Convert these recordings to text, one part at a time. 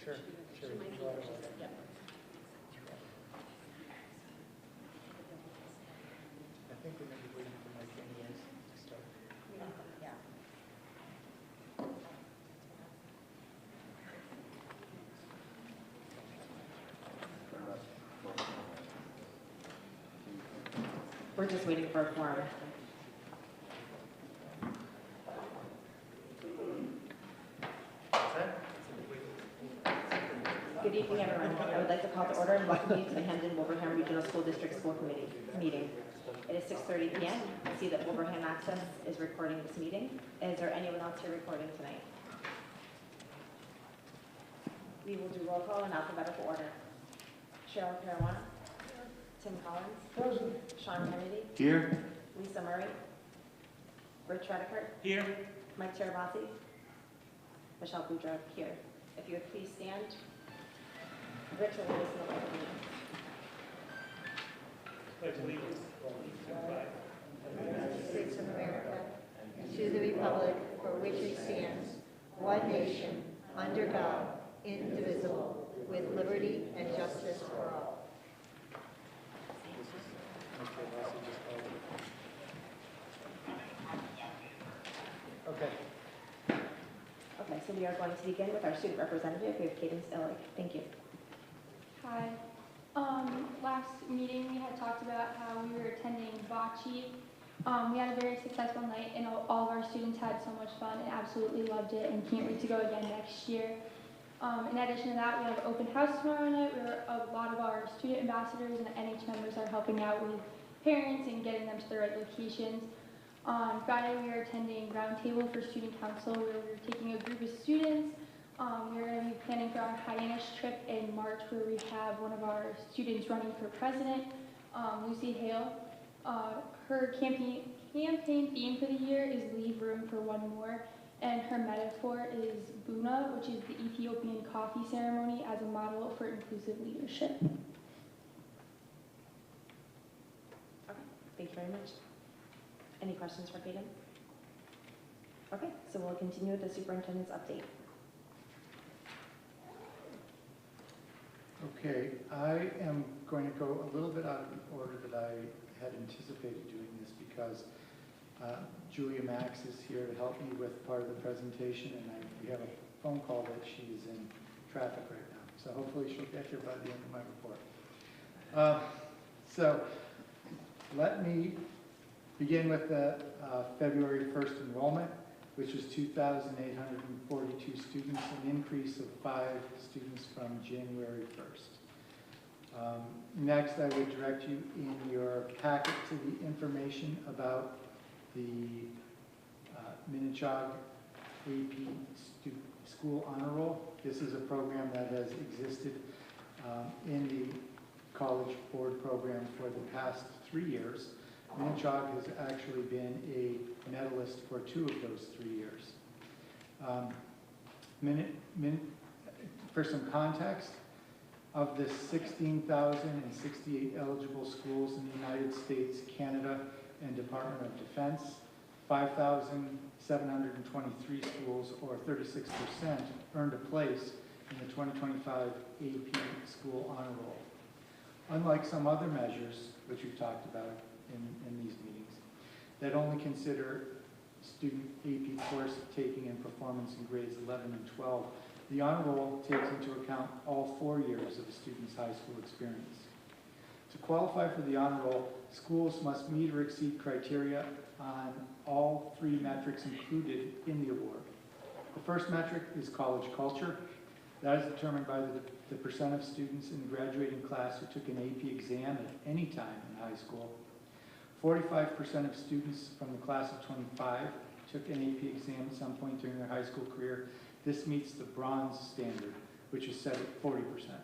Sure, sure. Yep. I think we may be waiting for Mike anyways to start. Yeah. We're just waiting for a quorum. Good evening, everyone. I would like to call to order and welcome you to the Wilbraham Regional School District School Committee meeting. It is 6:30 p.m. I see that Wilbraham Access is recording this meeting. Is there anyone else here recording tonight? We will do roll call in alphabetical order. Cheryl Caruana. Tim Collins. Present. Sean Kennedy. Here. Lisa Murray. Rich Redekert. Here. Mike Terabasi. Michelle Boudreau here. If you would please stand. Rich will lead us in the pledge of allegiance. Pledge allegiance to the flag of the United States of America and to the republic for which it stands, one nation, under God, indivisible, with liberty and justice for all. Okay. Okay, so we are going to begin with our student representative. We have Cadence Illig. Thank you. Hi. Last meeting we had talked about how we were attending bocce. We had a very successful night and all of our students had so much fun and absolutely loved it and can't wait to go again next year. In addition to that, we have open house tomorrow night where a lot of our student ambassadors and NH members are helping out with parents and getting them to the right locations. On Friday, we are attending Roundtable for Student Council where we're taking a group of students. We're going to be planning for our Hyannis trip in March where we have one of our students running for president, Lucy Hale. Her campaign theme for the year is Leave Room for One More, and her metaphor is Buna, which is the Ethiopian coffee ceremony, as a model for inclusive leadership. Okay, thank you very much. Any questions for Kaden? Okay, so we'll continue with the superintendent's update. Okay, I am going to go a little bit out of the order that I had anticipated doing this because Julia Max is here to help me with part of the presentation, and we have a phone call that she is in traffic right now. So hopefully she'll get here by the end of my report. So let me begin with the February 1st enrollment, which was 2,842 students, an increase of 5 students from January 1st. Next, I would direct you in your packet to the information about the Minnechaug AP School Honor Roll. This is a program that has existed in the College Board program for the past 3 years. Minnechaug has actually been a medalist for 2 of those 3 years. For some context, of the 16,068 eligible schools in the United States, Canada, and Department of Defense, 5,723 schools, or 36%, earned a place in the 2025 AP School Honor Roll. Unlike some other measures, which we've talked about in these meetings, that only consider student AP course taking and performance in grades 11 and 12, the honor roll takes into account all 4 years of a student's high school experience. To qualify for the honor roll, schools must meet or exceed criteria on all 3 metrics included in the award. The first metric is college culture. That is determined by the percent of students in the graduating class who took an AP exam at any time in high school. 45% of students from the class of 25 took an AP exam at some point during their high school career. This meets the bronze standard, which is set at 40%.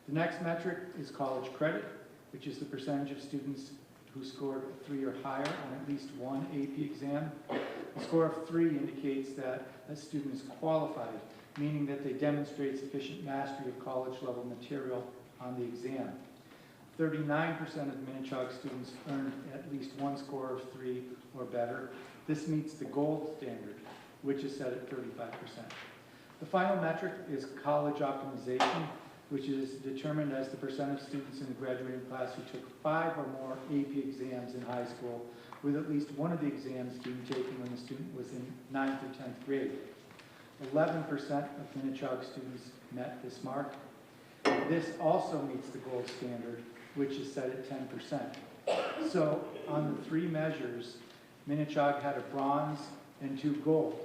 The next metric is college credit, which is the percentage of students who scored a 3 or higher on at least one AP exam. A score of 3 indicates that a student is qualified, meaning that they demonstrate sufficient mastery of college-level material on the exam. 39% of Minnechaug students earned at least one score of 3 or better. This meets the gold standard, which is set at 35%. The final metric is college optimization, which is determined as the percent of students in the graduating class who took 5 or more AP exams in high school, with at least one of the exams being taken when the student was in 9th or 10th grade. 11% of Minnechaug students met this mark. This also meets the gold standard, which is set at 10%. So on the 3 measures, Minnechaug had a bronze and 2 gold.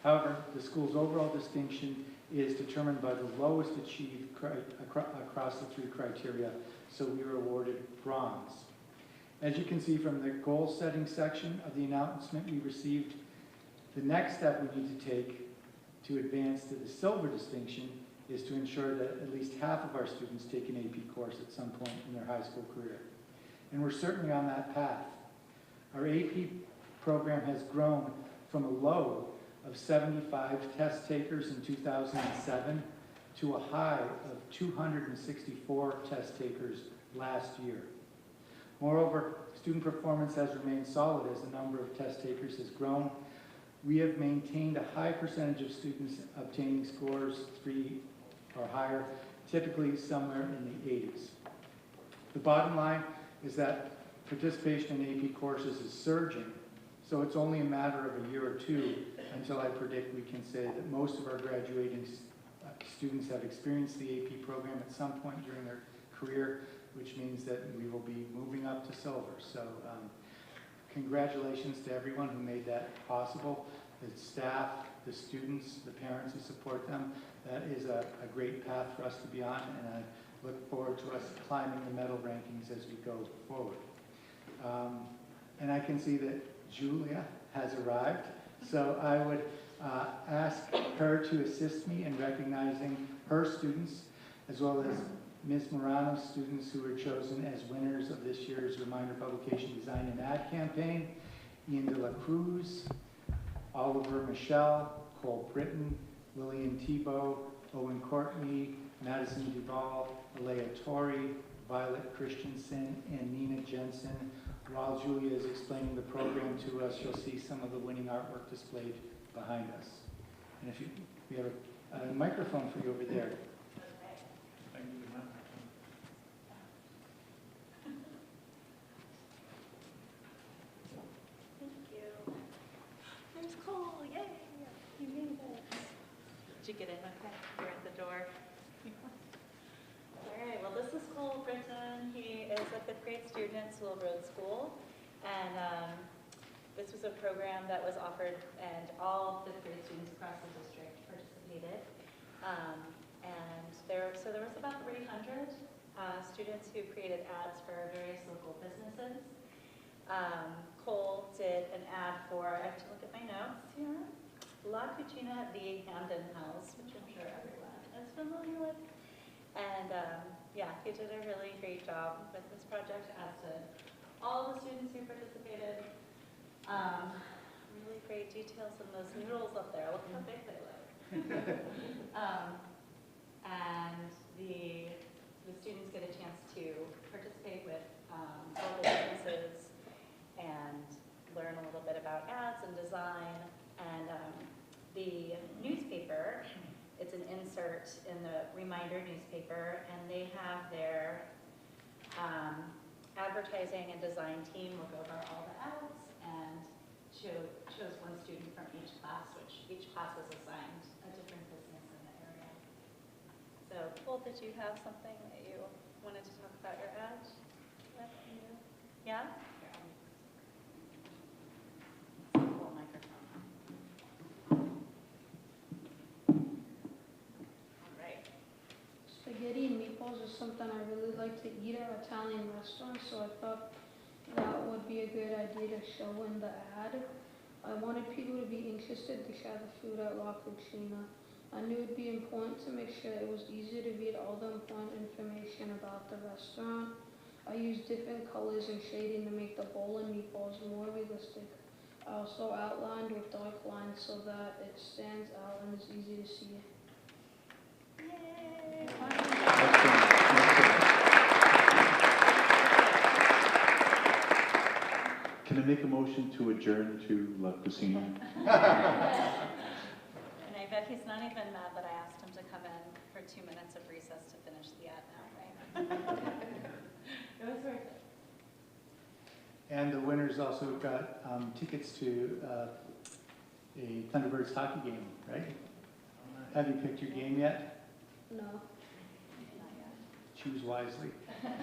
However, the school's overall distinction is determined by the lowest achieved across the 3 criteria, so we were awarded bronze. As you can see from the goal-setting section of the announcement we received, the next step we need to take to advance to the silver distinction is to ensure that at least half of our students take an AP course at some point in their high school career. And we're certainly on that path. Our AP program has grown from a low of 75 test takers in 2007 to a high of 264 test takers last year. Moreover, student performance has remained solid as the number of test takers has grown. We have maintained a high percentage of students obtaining scores 3 or higher, typically somewhere in the 80s. The bottom line is that participation in AP courses is surging, so it's only a matter of a year or 2 until I predict we can say that most of our graduating students have experienced the AP program at some point during their career, which means that we will be moving up to silver. So congratulations to everyone who made that possible, the staff, the students, the parents who support them. That is a great path for us to be on, and I look forward to us climbing the medal rankings as we go forward. And I can see that Julia has arrived, so I would ask her to assist me in recognizing her students, as well as Ms. Morano's students who were chosen as winners of this year's Reminder Publication Design and Ad Campaign: Ian De La Cruz, Oliver Michelle, Cole Britton, Lillian Tebow, Owen Courtney, Madison Duval, Alea Torrey, Violet Christensen, and Nina Jensen. While Julia is explaining the program to us, you'll see some of the winning artwork displayed behind us. And if we have a microphone for you over there. There's Cole, yay! You made it. Did you get in okay? You're at the door. All right, well, this is Cole Britton. He is a 5th grade student at Sewell Road School. And this was a program that was offered, and all 5th grade students across the district participated. So there was about 300 students who created ads for various local businesses. Cole did an ad for, I have to look at my notes here, La Cucina the Hamden House, which I'm sure everyone is familiar with. And yeah, he did a really great job with this project, as did all the students who participated. Really great details in those noodles up there. Look how big they look. And the students get a chance to participate with local businesses and learn a little bit about ads and design. And the newspaper, it's an insert in the Reminder newspaper, and they have their advertising and design team look over all the ads and chose one student from each class, which each class was assigned a different business in the area. So, Cole, did you have something that you wanted to talk about your ad? Yeah? Full microphone. All right. Spaghetti and meatballs is something I really like to eat at Italian restaurants, so I thought that would be a good idea to show in the ad. I wanted people to be interested to try the food at La Cucina. I knew it would be important to make sure it was easy to read all the important information about the restaurant. I used different colors and shading to make the bowl and meatballs more realistic. I also outlined with dark lines so that it stands out and is easy to see. Yay! Can I make a motion to adjourn to La Cucina? And I bet he's not even mad that I asked him to come in for 2 minutes of recess to finish the ad now, right? It was worth it. And the winners also got tickets to a Thunderbirds hockey game, right? Have you picked your game yet? No. Not yet. Choose wisely. And I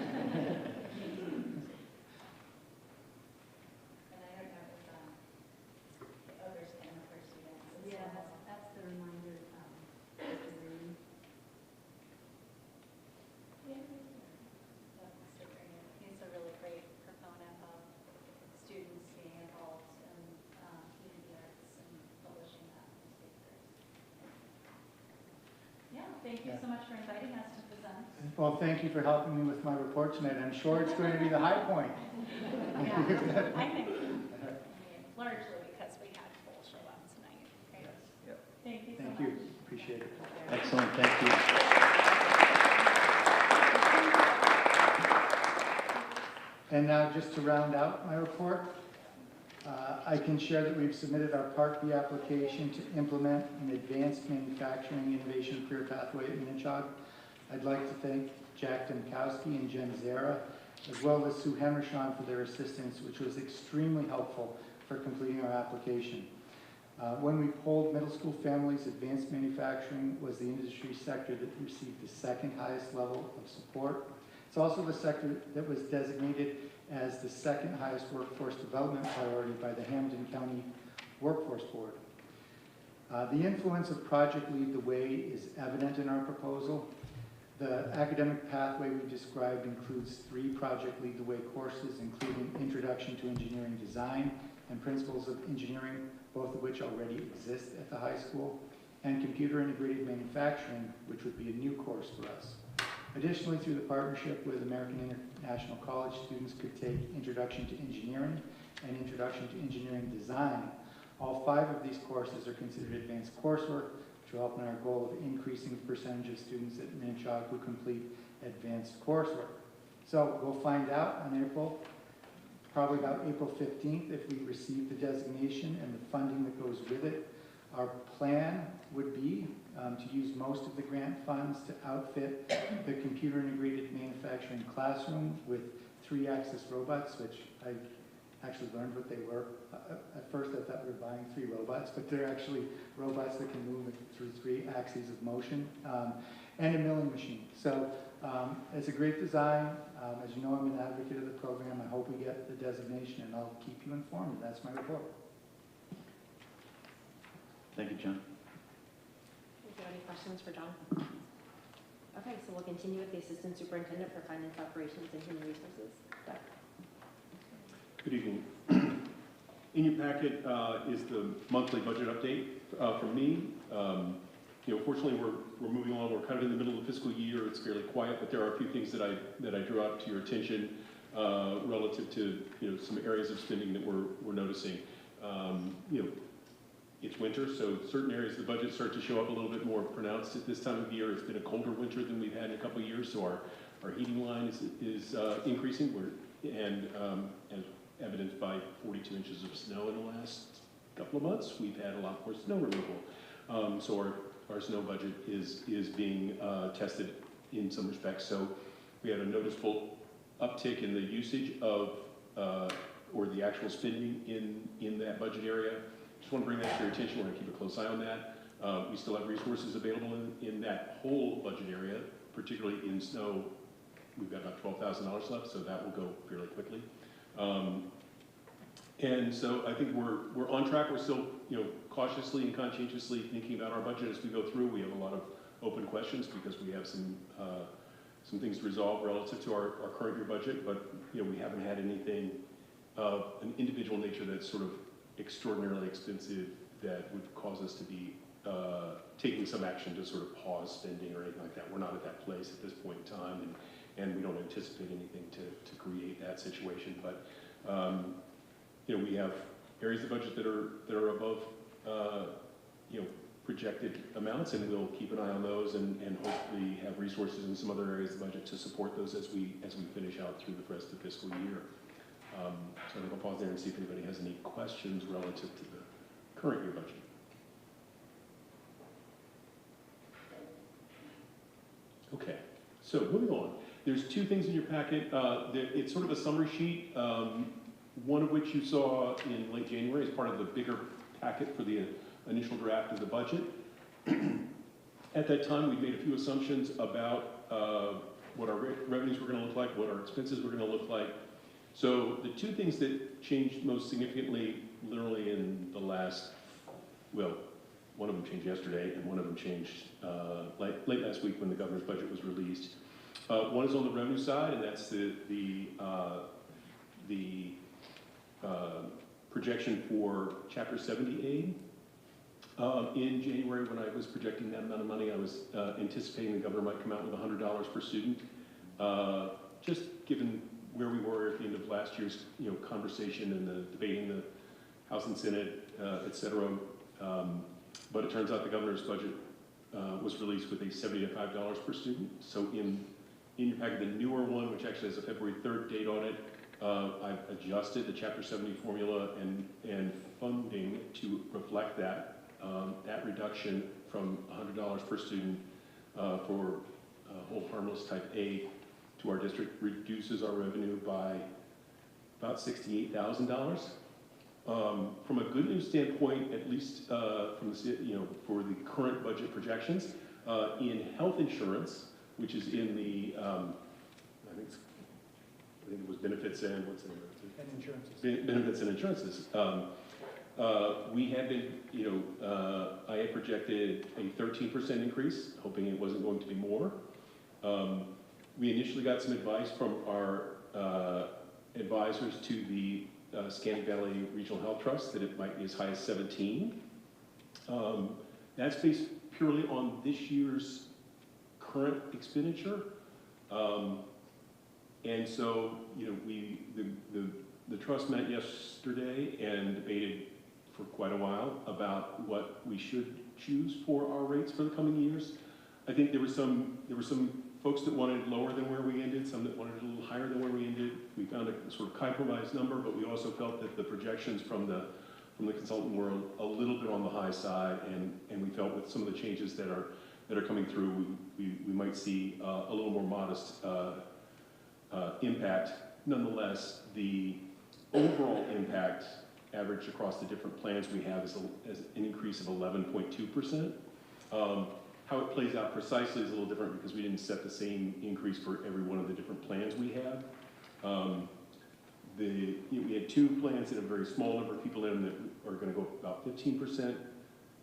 don't know if the Ogres game for students. Yeah, that's the reminder. He's a really great proponent of students being involved in community arts and publishing that in newspapers. Yeah, thank you so much for inviting us to present. Well, thank you for helping me with my report tonight. I'm sure it's going to be the high point. Yeah, I think, largely because we had full show up tonight. Right? Yes. Thank you so Thank much. you. Appreciate it. Excellent, thank you. And now, just to round out my report, I can share that we've submitted our Part B application to implement an advanced manufacturing innovation career pathway at Minnechaug. I'd like to thank Jack Demkowski and Jen Zara, as well as Sue Hendershon for their assistance, which was extremely helpful for completing our application. When we polled middle school families, advanced manufacturing was the industry sector that received the second highest level of support. It's also the sector that was designated as the second highest workforce development priority by the Hamilton County Workforce Board. The influence of Project Lead the Way is evident in our proposal. The academic pathway we described includes 3 Project Lead the Way courses, including Introduction to Engineering Design and Principles of Engineering, both of which already exist at the high school, and Computer Integrated Manufacturing, which would be a new course for us. Additionally, through the partnership with American International College, students could take Introduction to Engineering and Introduction to Engineering Design. All 5 of these courses are considered advanced coursework, which will help in our goal of increasing the percentage of students at Minnechaug who complete advanced coursework. So we'll find out on probably about April 15th, if we receive the designation and the funding that goes with it. Our plan would be to use most of the grant funds to outfit the computer integrated manufacturing classroom with 3-axis robots, which I actually learned what they were. At first I thought we were buying 3 robots, but they're actually robots that can move through 3 axes of motion, and a milling machine. So it's a great design. As you know, I'm an advocate of the program. I hope we get the designation, and I'll keep you informed. That's my report. Thank you, John. If you have any questions for John? Okay, so we'll continue with the Assistant Superintendent for Finance Operations and Human Resources. Doug. Good evening. In your packet is the monthly budget update from me. Fortunately, we're moving along. We're kind of in the middle of the fiscal year. It's fairly quiet, but there are a few things that I drew out to your attention relative to some areas of spending that we're noticing. It's winter, so certain areas of the budget start to show up a little bit more pronounced at this time of year. It's been a colder winter than we've had in a couple of years, so our heating line is increasing. As evidenced by 42 inches of snow in the last couple of months, we've had a lot more snow removal. So our snow budget is being tested in some respects. So we had a noticeable uptick in the usage of, or the actual spending in that budget area. Just want to bring that to your attention. We're going to keep a close eye on that. We still have resources available in that whole budget area, particularly in snow. We've got about $12,000 left, so that will go fairly quickly. And so I think we're on track. We're still, cautiously and conscientiously thinking about our budget as we go through. We have a lot of open questions because we have some things to resolve relative to our current year budget, but we haven't had anything of an individual nature that's sort of extraordinarily expensive that would cause us to be taking some action to sort of pause spending or anything like that. We're not at that place at this point in time, and we don't anticipate anything to create that situation. But we have areas of the budget that are above projected amounts, and we'll keep an eye on those and hopefully have resources in some other areas of the budget to support those as we finish out through the rest of the fiscal year. So I think I'll pause there and see if anybody has any questions relative to the current year budget. Okay, so moving on. There's two things in your packet. It's sort of a summary sheet, one of which you saw in late January as part of the bigger packet for the initial draft of the budget. At that time, we made a few assumptions about what our revenues were going to look like, what our expenses were going to look like. So the two things that changed most significantly, literally in the last, well, one of them changed yesterday, and one of them changed late last week when the governor's budget was released. One is on the revenue side, and that's the projection for Chapter 70 aid. In January, when I was projecting that amount of money, I was anticipating the governor might come out with $100 per student. Just given where we were at the end of last year's conversation and the debate in the House and Senate, et cetera. But it turns out the governor's budget was released with a $75 per student. So in your packet, the newer one, which actually has a February 3rd date on it, I've adjusted the Chapter 70 formula and funding to reflect that reduction from $100 per student for hold harmless type A to our district reduces our revenue by about $68,000. From a good news standpoint, at least from the for the current budget projections, in health insurance, which is in the I think it was benefits and what's the name of it? And insurances. Benefits and insurances. We had been, I had projected a 13% increase, hoping it wasn't going to be more. We initially got some advice from our advisors to the Scandic Valley Regional Health Trust that it might be as high as 17. That's based purely on this year's current expenditure. And so, the trust met yesterday and debated for quite a while about what we should choose for our rates for the coming years. I think there were some folks that wanted lower than where we ended, some that wanted a little higher than where we ended. We found a sort of compromise number, but we also felt that the projections from the consultant were a little bit on the high side, and we felt with some of the changes that are coming through, we might see a little more modest impact. Nonetheless, the overall impact averaged across the different plans we have is an increase of 11.2%. How it plays out precisely is a little different because we didn't set the same increase for every one of the different plans we have. We had two plans that have a very small number of people in them that are going to go up about 15%.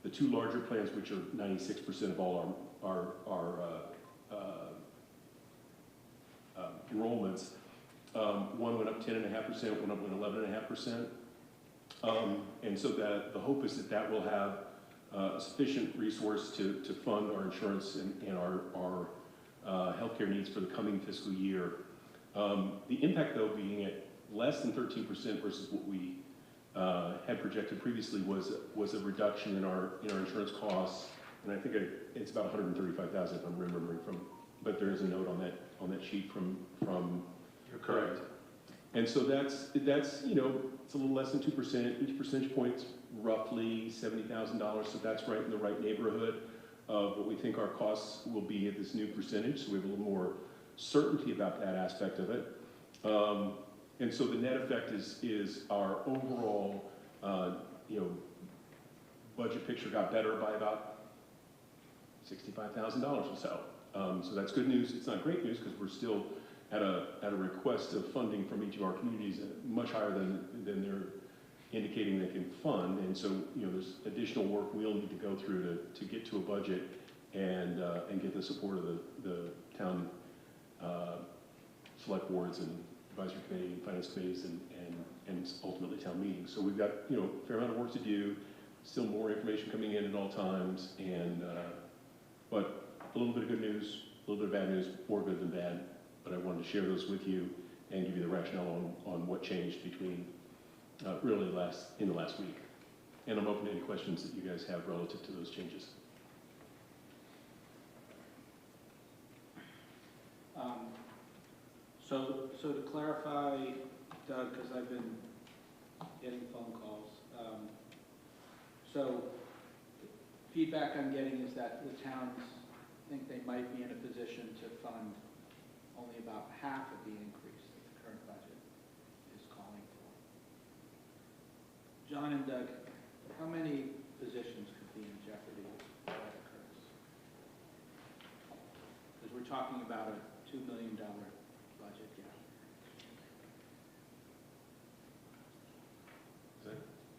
The two larger plans, which are 96% of all our enrollments, one went up 10.5%, one went 11.5%. And so the hope is that will have sufficient resource to fund our insurance and our healthcare needs for the coming fiscal year. The impact, though, being at less than 13% versus what we had projected previously was a reduction in our insurance costs, and I think it's about $135,000 if I'm remembering from. But there is a note on that sheet from. You're correct. And so that's it's a little less than 2%. Each percentage point's roughly $70,000. So that's right in the right neighborhood of what we think our costs will be at this new percentage. So we have a little more certainty about that aspect of it. And so the net effect is our overall budget picture got better by about $65,000 or so. So that's good news. It's not great news because we're still at a request of funding from each of our communities much higher than they're indicating they can fund. And so there's additional work we'll need to go through to get to a budget and get the support of the town select boards and advisory committee and finance committees and ultimately town meetings. So we've got a fair amount of work to do. Still more information coming in at all times, and but a little bit of good news, a little bit of bad news, more good than bad. But I wanted to share those with you and give you the rationale on what changed between really in the last week. And I'm open to any questions that you guys have relative to those changes. So to clarify, Doug, because I've been getting phone calls, so feedback I'm getting is that the town's think they might be in a position to fund only about half of the increase that the current budget is calling for. John and Doug, how many positions could be in jeopardy if that occurs? Because we're talking about a $2 million budget gap.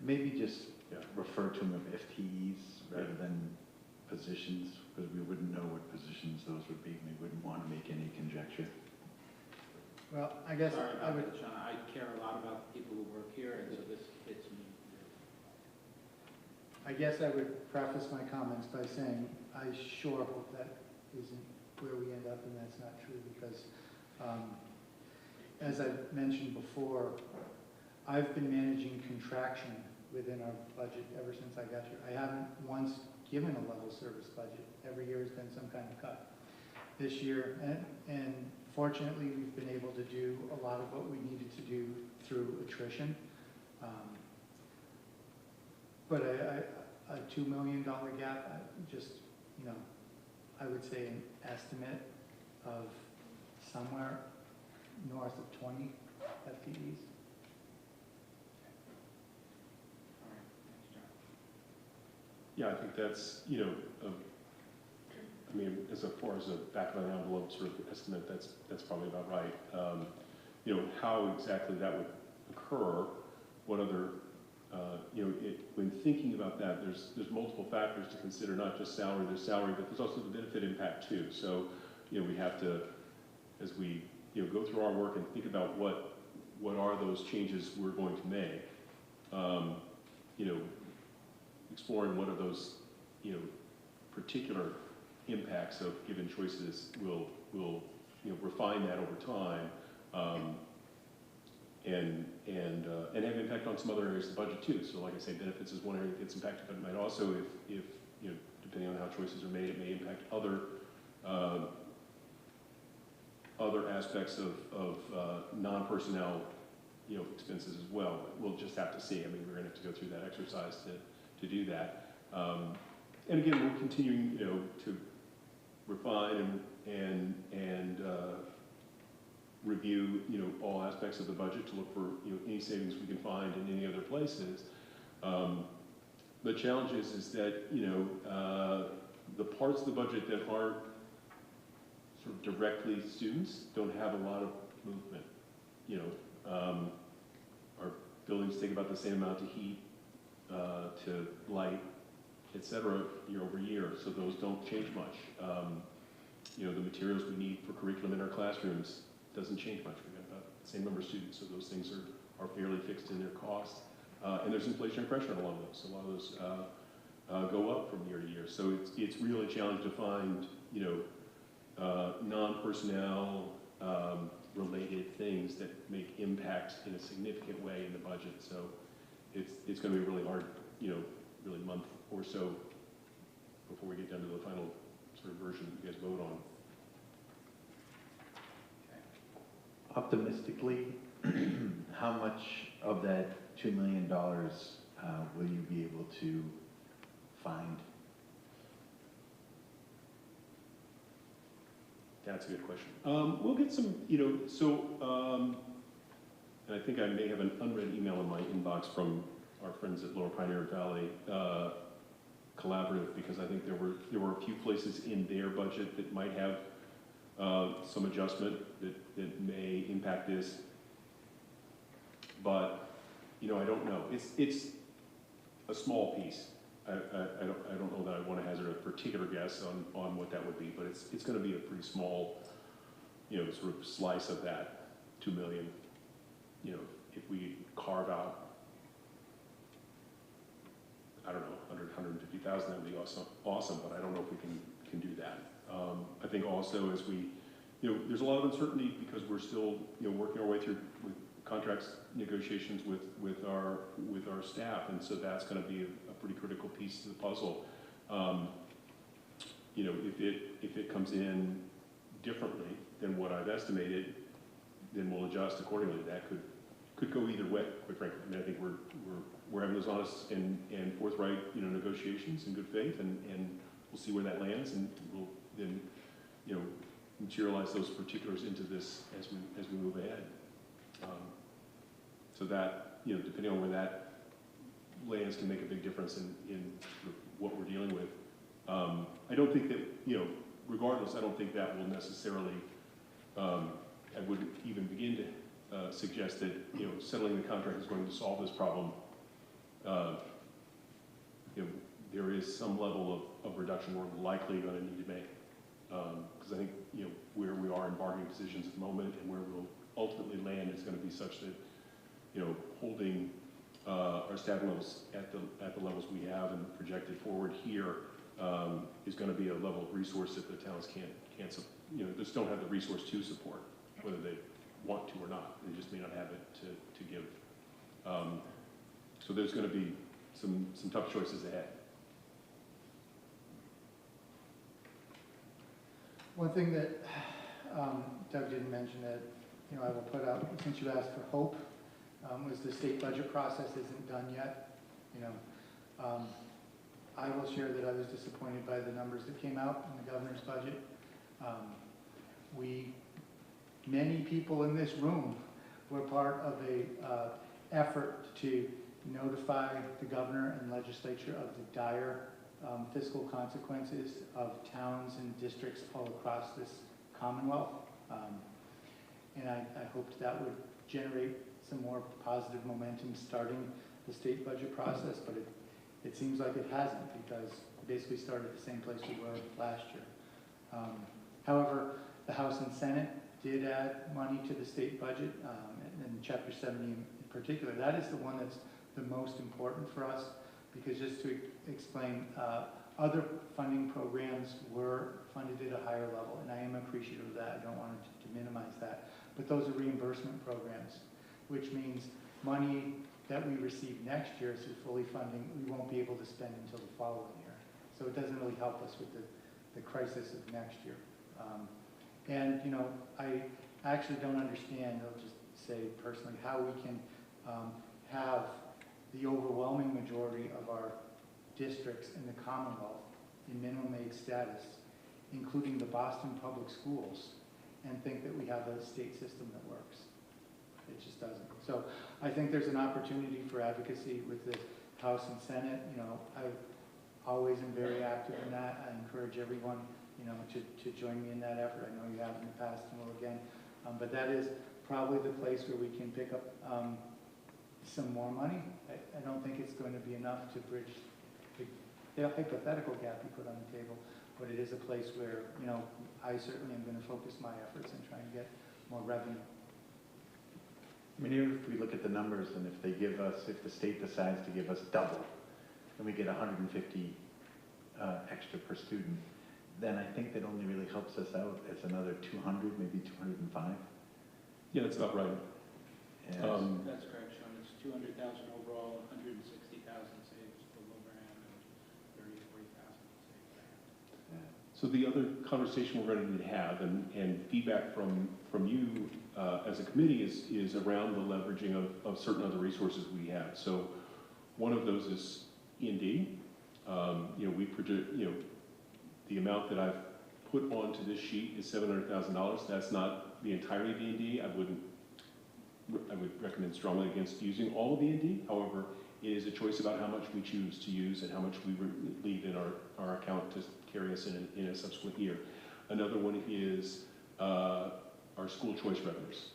Maybe just Yeah. refer to them as FTEs rather than positions, because we wouldn't know what positions those would be. We wouldn't want to make any conjecture. Well, I guess Sorry I about would, that, John. I care a lot about the people who work here, and so this hits me. I guess I would preface my comments by saying I sure hope that isn't where we end up, and that's not true, because as I've mentioned before, I've been managing contraction within our budget ever since I got here. I haven't once given a level service budget. Every year has been some kind of cut. This year, and fortunately, we've been able to do a lot of what we needed to do through attrition. But a $2 million gap, I would say an estimate of somewhere north of 20 FTEs. All right, thanks, John. Yeah, I think that's, as far as a back of the envelope sort of estimate, that's probably about right. How exactly that would occur, what other, when thinking about that, there's multiple factors to consider, not just salary, there's salary, but there's also the benefit impact too. So, we have to, as we, go through our work and think about what are those changes we're going to make, exploring what are those, particular impacts of given choices will refine that over time, and have impact on some other areas of the budget too. So like I say, benefits is one area that gets impacted, but it might also, if depending on how choices are made, it may impact other aspects of non-personnel expenses as well. We'll just have to see. We're going to have to go through that exercise to do that. And again, we're continuing, to refine and review, all aspects of the budget to look for, any savings we can find in any other places. The challenge is that, the parts of the budget that aren't sort of directly students don't have a lot of movement. Our buildings take about the same amount to heat, to light, et cetera, year over year, so those don't change much. The materials we need for curriculum in our classrooms doesn't change much. We've got about the same number of students, so those things are fairly fixed in their cost. And there's inflationary pressure on a lot of those. So a lot of those go up from year to year. So it's really a challenge to find, non-personnel related things that make impact in a significant way in the budget. So it's going to be really hard, really month or so before we get down to the final sort of version that you guys vote on. Optimistically, how much of that $2 million will you be able to find? That's a good question. We'll get some, and I think I may have an unread email in my inbox from our friends at Lower Pioneer Valley Collaborative, because I think there were a few places in their budget that might have some adjustment that may impact this. But, I don't know. It's a small piece. I don't know that I want to hazard a particular guess on what that would be, but it's going to be a pretty small, sort of slice of that $2 million. If we carve out, I don't know, 150,000, that would be awesome, but I don't know if we can do that. I think also as we, there's a lot of uncertainty because we're still, working our way through with contracts negotiations with our staff, and so that's going to be a pretty critical piece of the puzzle. If it comes in differently than what I've estimated, then we'll adjust accordingly. That could go either way, quite frankly. I think we're having those honest and forthright, negotiations in good faith, and we'll see where that lands, and we'll then, materialize those particulars into this as we move ahead. So that, depending on where that lands can make a big difference in what we're dealing with. I don't think that, regardless, I don't think that will necessarily, I wouldn't even begin to suggest that, settling the contract is going to solve this problem. There is some level of reduction we're likely going to need to make. Because I think, where we are in bargaining positions at the moment and where we'll ultimately land is going to be such that, holding our staffing levels at the levels we have and projected forward here is going to be a level of resource that the towns can't just don't have the resource to support, whether they want to or not. They just may not have it to give. So there's going to be some tough choices ahead. One thing that Doug didn't mention that, I will put out, since you asked for hope, was the state budget process isn't done yet. I will share that I was disappointed by the numbers that came out in the governor's budget. Many people in this room were part of a effort to notify the governor and legislature of the dire fiscal consequences of towns and districts all across this Commonwealth. And I hoped that would generate some more positive momentum starting the state budget process, but it seems like it hasn't, because it basically started at the same place we were last year. However, the House and Senate did add money to the state budget, and Chapter 70 in particular. That is the one that's the most important for us, because just to explain, other funding programs were funded at a higher level, and I am appreciative of that. I don't want to minimize that. But those are reimbursement programs, which means money that we receive next year through fully funding, we won't be able to spend until the following year. So it doesn't really help us with the crisis of next year. And, I actually don't understand, I'll just say personally, how we can have the overwhelming majority of our districts in the Commonwealth in minimum aid status, including the Boston Public Schools, and think that we have a state system that works. It just doesn't. So I think there's an opportunity for advocacy with the House and Senate. I always am very active in that. I encourage everyone, to join me in that effort. I know you have in the past and will again. But that is probably the place where we can pick up some more money. I don't think it's going to be enough to bridge the hypothetical gap you put on the table, but it is a place where, I certainly am going to focus my efforts in trying to get more revenue. I mean, even if we look at the numbers, and if the state decides to give us double, and we get 150 extra per student, then I think that only really helps us out as another 200, maybe 205. Yeah, that's about right. And That's correct, Sean. It's 200,000 overall, 160,000 saves for Wilbraham, and 30,000 to 40,000 saves there. So the other conversation we're going to have, and feedback from you as a committee is around the leveraging of certain other resources we have. So one of those is E&D. We project, the amount that I've put onto this sheet is $700,000. That's not the entirety of E&D. I would recommend strongly against using all of E&D. However, it is a choice about how much we choose to use and how much we leave in our account to carry us in a subsequent year. Another one is our school choice revenues.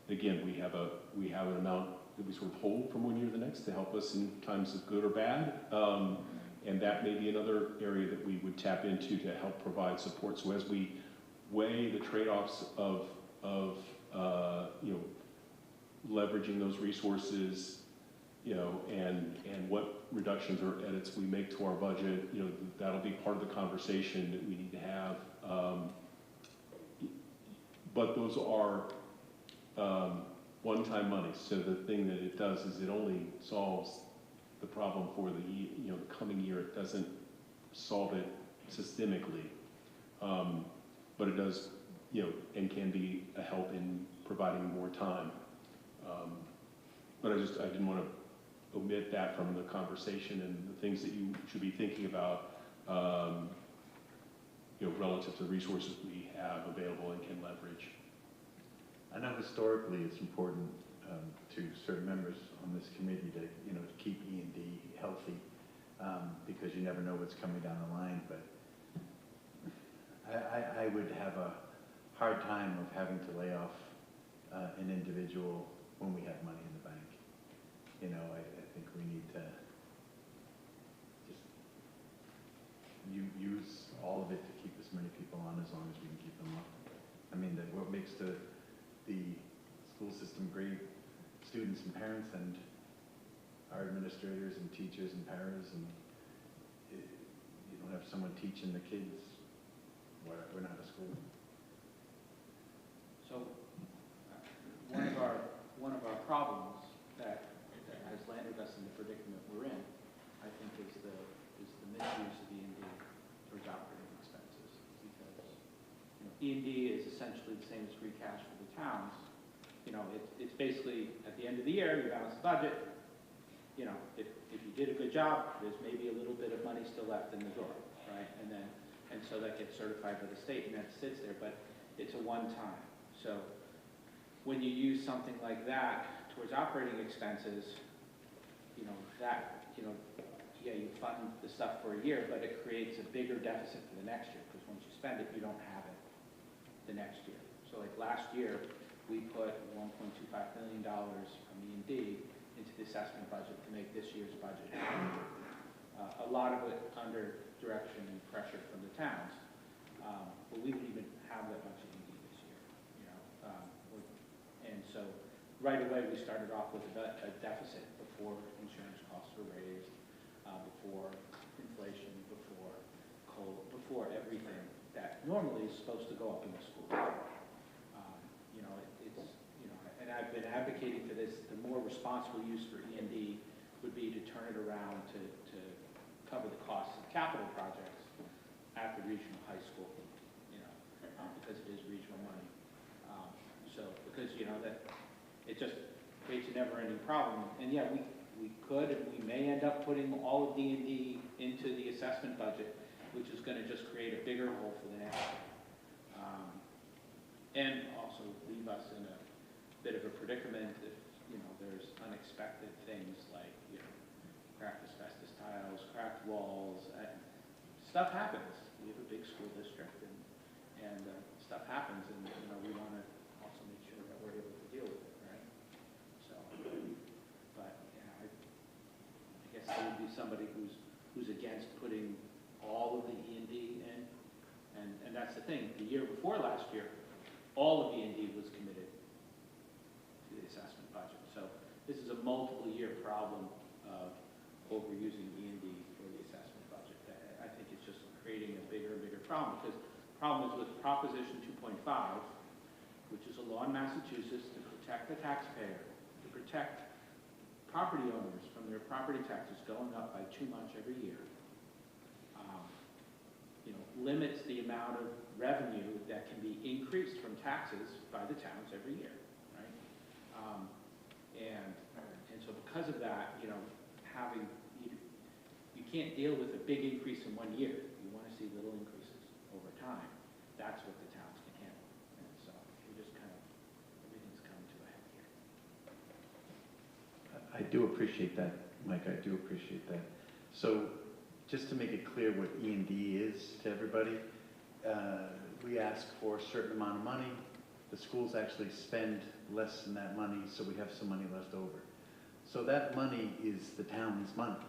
Again, we have an amount that we sort of hold from one year to the next to help us in times of good or bad. And that may be another area that we would tap into to help provide support. So as we weigh the trade-offs of leveraging those resources, and what reductions or edits we make to our budget, that'll be part of the conversation that we need to have. But those are one-time money. So the thing that it does is it only solves the problem for the coming year. It doesn't solve it systemically, but it does, and can be a help in providing more time. But I didn't want to omit that from the conversation and the things that you should be thinking about relative to the resources we have available and can leverage. I know historically it's important to certain members on this committee to, to keep E&D healthy, because you never know what's coming down the line, but I would have a hard time of having to lay off an individual when we have money in the bank. I think we need to just use all of it to keep as many people on as long as we can keep them on. I mean, what makes the school system great, students and parents and our administrators and teachers and paras, and you don't have someone teaching the kids, we're not a school. So, one of our problems that has landed us in the predicament we're in, I think, is the misuse of E&D towards operating expenses. Because E&D is essentially the same as free cash for the towns. It's basically at the end of the year, you balance the budget. If you did a good job, there's maybe a little bit of money still left in the drawer, right? And so that gets certified by the state and that sits there, but it's a one-time. So when you use something like that towards operating expenses, you fund the stuff for a year, but it creates a bigger deficit for the next year, because once you spend it, you don't have it the next year. So like last year, we put $1.25 million from E&D into the assessment budget to make this year's budget happen. A lot of it under direction and pressure from the towns, but we didn't even have that much E&D this year. And so right away we started off with a deficit before insurance costs were raised, before inflation, before everything that normally is supposed to go up in the school. And I've been advocating for this. The more responsible use for E&D would be to turn it around to cover the costs of capital projects at the regional high school, because it is regional money. Because that it just creates a never-ending problem. And yeah, we could and we may end up putting all of D&D into the assessment budget, which is going to just create a bigger hole for the next year. And also leave us in a bit of a predicament if there's unexpected things like cracked asbestos tiles, cracked walls, stuff happens. We have a big school district, and stuff happens, and we want to also make sure that we're able to deal with it, right? So, but I guess there would be somebody who's against putting all of the E&D in, and that's the thing. The year before last year, all of E&D was committed to the assessment budget. So this is a multiple-year problem of overusing E&D for the assessment budget. I think it's just creating a bigger and bigger problem, because the problem is with Proposition 2.5, which is a law in Massachusetts to protect the taxpayer, to protect property owners from their property taxes going up by too much every year, limits the amount of revenue that can be increased from taxes by the towns every year, right? And so because of that, you can't deal with a big increase in 1 year. You want to see little increases over time. That's what the towns can handle. And so we just everything's coming to a head here. I do appreciate that, Mike. I do appreciate that. So just to make it clear what E&D is to everybody, we ask for a certain amount of money. The schools actually spend less than that money, so we have some money left over. So that money is the town's money.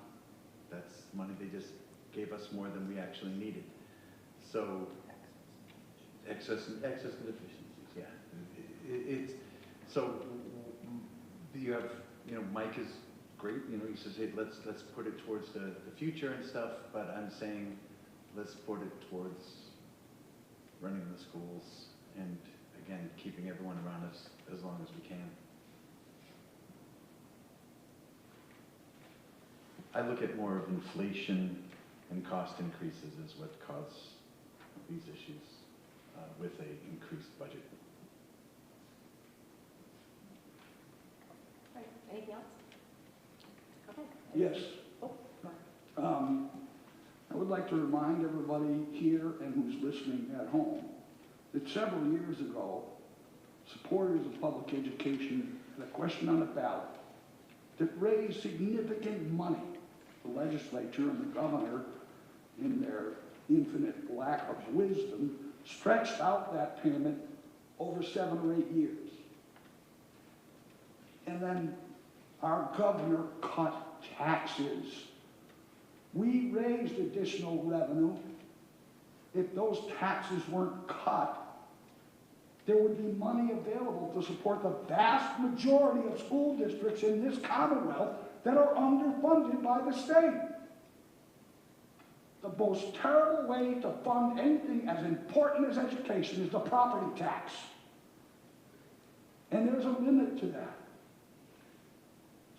That's money they just gave us more than we actually needed. So excess and deficiencies, yeah. So you have, Mike is great. He says, hey, let's put it towards the future and stuff. But I'm saying, let's put it towards running the schools and, again, keeping everyone around us as long as we can. I look at more of inflation and cost increases as what cause these issues with an increased budget. Right. Anything else? Okay. Yes. Oh, go on. I would like like to remind everybody here and who's listening at home that several years ago, supporters of public education had a question on the ballot that raised significant money. The legislature and the governor, in their infinite lack of wisdom, stretched out that payment over 7 or 8 years. And then our governor cut taxes. We raised additional revenue. If those taxes weren't cut, there would be money available to support the vast majority of school districts in this Commonwealth that are underfunded by the state. The most terrible way to fund anything as important as education is the property tax. And there's a limit to that.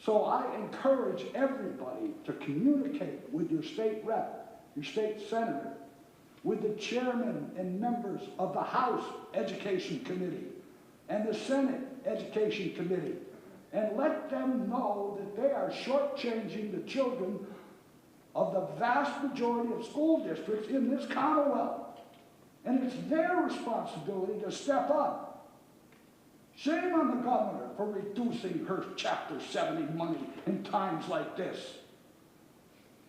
So I encourage everybody to communicate with your state rep, your state senator, with the chairman and members of the House Education Committee and the Senate Education Committee, and let them know that they are shortchanging the children of the vast majority of school districts in this Commonwealth. And it's their responsibility to step up. Shame on the governor for reducing her Chapter 70 money in times like this.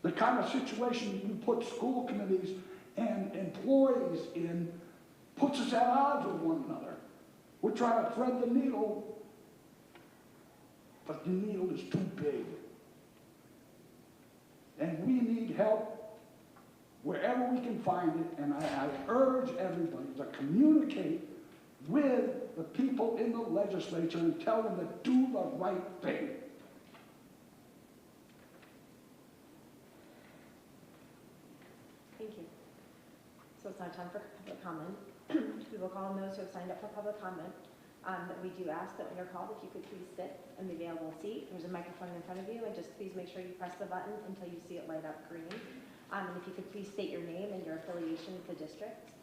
The kind of situation you put school committees and employees in puts us at odds with one another. We're trying to thread the needle, but the needle is too big. And we need help wherever we can find it, and I urge everybody to communicate with the people in the legislature and tell them to do the right thing. Thank you. So it's now time for public comment. We will call on those who have signed up for public comment. We do ask that when you're called, if you could please sit in the available seat. There's a microphone in front of you, and just please make sure you press the button until you see it light up green. And if you could please state your name and your affiliation with the district,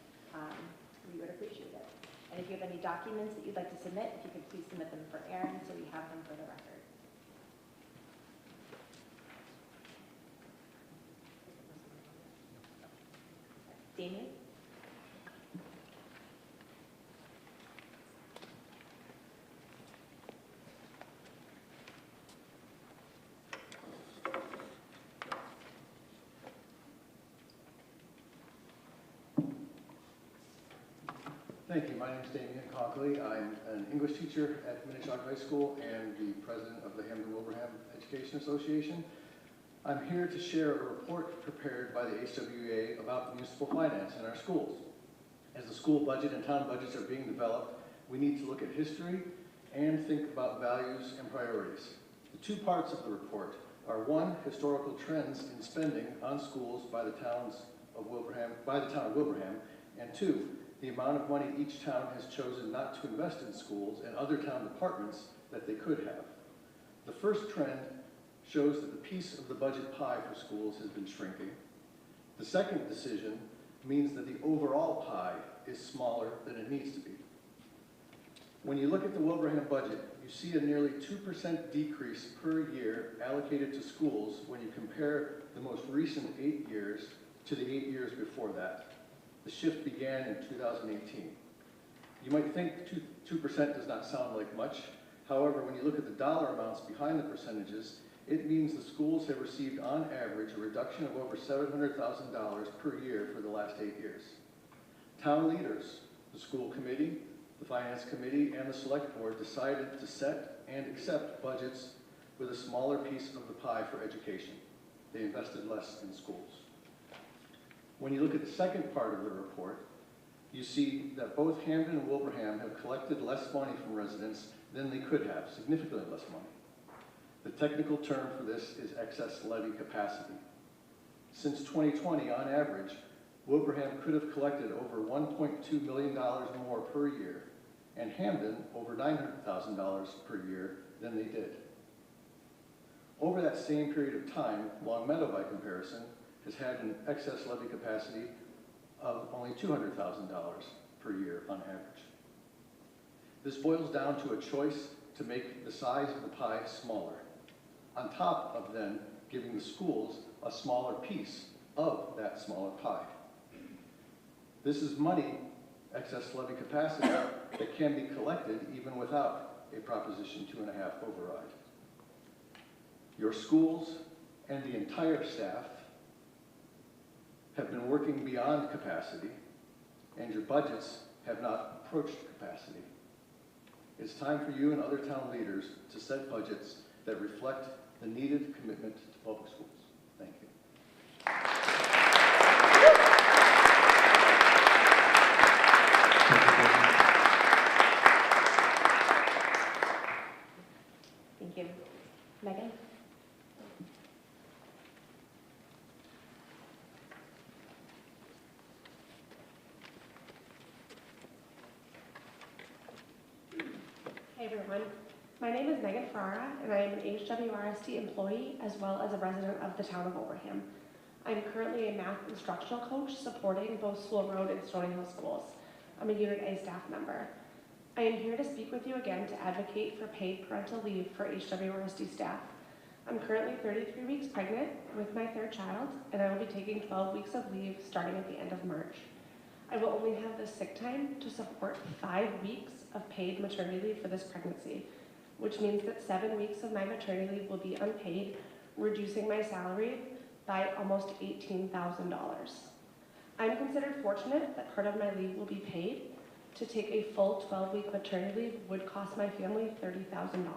we would appreciate it. And if you have any documents that you'd like to submit, if you could please submit them for Aaron so we have them for the record. Damien? Thank you. My name is Damien Conkley. I'm an English teacher at Minnechaug High School and the president of the Wilbraham Education Association. I'm here to share a report prepared by the HWA about municipal finance in our schools. As the school budget and town budgets are being developed, we need to look at history and think about values and priorities. The two parts of the report are: one, historical trends in spending on schools by the town of Wilbraham, and two, the amount of money each town has chosen not to invest in schools and other town departments that they could have. The first trend shows that the piece of the budget pie for schools has been shrinking. The second decision means that the overall pie is smaller than it needs to be. When you look at the Wilbraham budget, you see a nearly 2% decrease per year allocated to schools when you compare the most recent 8 years to the 8 years before that. The shift began in 2018. You might think 2% does not sound like much. However, when you look at the dollar amounts behind the percentages, it means the schools have received on average a reduction of over $700,000 per year for the last 8 years. Town leaders, the school committee, the finance committee, and the select board decided to set and accept budgets with a smaller piece of the pie for education. They invested less in schools. When you look at the second part of the report, you see that both Hamden and Wilbraham have collected less money from residents than they could have, significantly less money. The technical term for this is excess levy capacity. Since 2020, on average, Wilbraham could have collected over $1.2 million more per year, and Hamden over $900,000 per year than they did. Over that same period of time, Long Meadow, by comparison, has had an excess levy capacity of only $200,000 per year on average. This boils down to a choice to make the size of the pie smaller, on top of then giving the schools a smaller piece of that smaller pie. This is money, excess levy capacity, that can be collected even without a Proposition 2.5 override. Your schools and the entire staff have been working beyond capacity, and your budgets have not approached capacity. It's time for you and other town leaders to set budgets that reflect the needed commitment to public schools. Thank you. Thank you. Megan? Hey everyone, my name is Megan Ferrara and I am an HWRST employee as well as a resident of the town of Wilbraham. I'm currently a math instructional coach supporting both School Road and Stony Hill schools. I'm a Unit A staff member. I am here to speak with you again to advocate for paid parental leave for HWRST staff. I'm currently 33 weeks pregnant with my third child and I will be taking 12 weeks of leave starting at the end of March. I will only have the sick time to support 5 weeks of paid maternity leave for this pregnancy, which means that 7 weeks of my maternity leave will be unpaid, reducing my salary by almost $18,000. I'm considered fortunate that part of my leave will be paid. To take a full 12-week maternity leave would cost my family $30,000.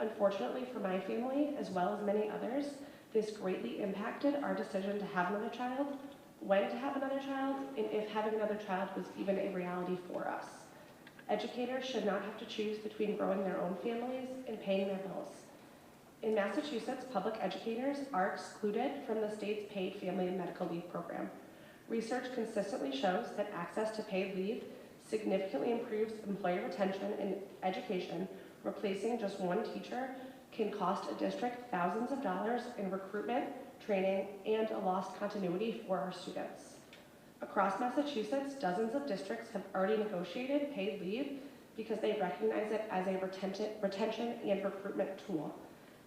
Unfortunately for my family, as well as many others, this greatly impacted our decision to have another child, when to have another child, and if having another child was even a reality for us. Educators should not have to choose between growing their own families and paying their bills. In Massachusetts, public educators are excluded from the state's paid family and medical leave program. Research consistently shows that access to paid leave significantly improves employer retention in education. Replacing just one teacher can cost a district thousands of dollars in recruitment, training, and a lost continuity for our students. Across Massachusetts, dozens of districts have already negotiated paid leave because they recognize it as a retention and recruitment tool.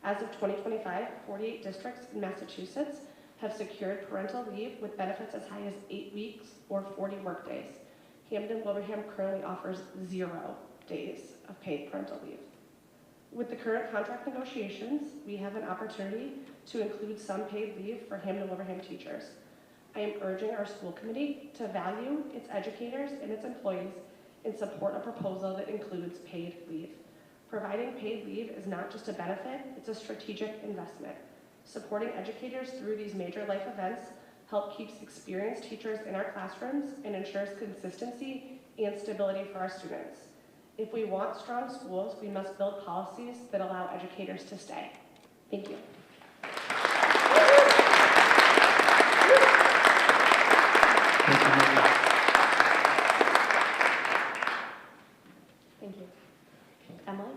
As of 2025, 48 districts in Massachusetts have secured parental leave with benefits as high as 8 weeks or 40 workdays. Wilbraham currently offers 0 days of paid parental leave. With the current contract negotiations, we have an opportunity to include some paid leave for Wilbraham teachers. I am urging our school committee to value its educators and its employees and support a proposal that includes paid leave. Providing paid leave is not just a benefit, it's a strategic investment. Supporting educators through these major life events help keeps experienced teachers in our classrooms and ensures consistency and stability for our students. If we want strong schools, we must build policies that allow educators to stay. Thank you. Thank you. Emily?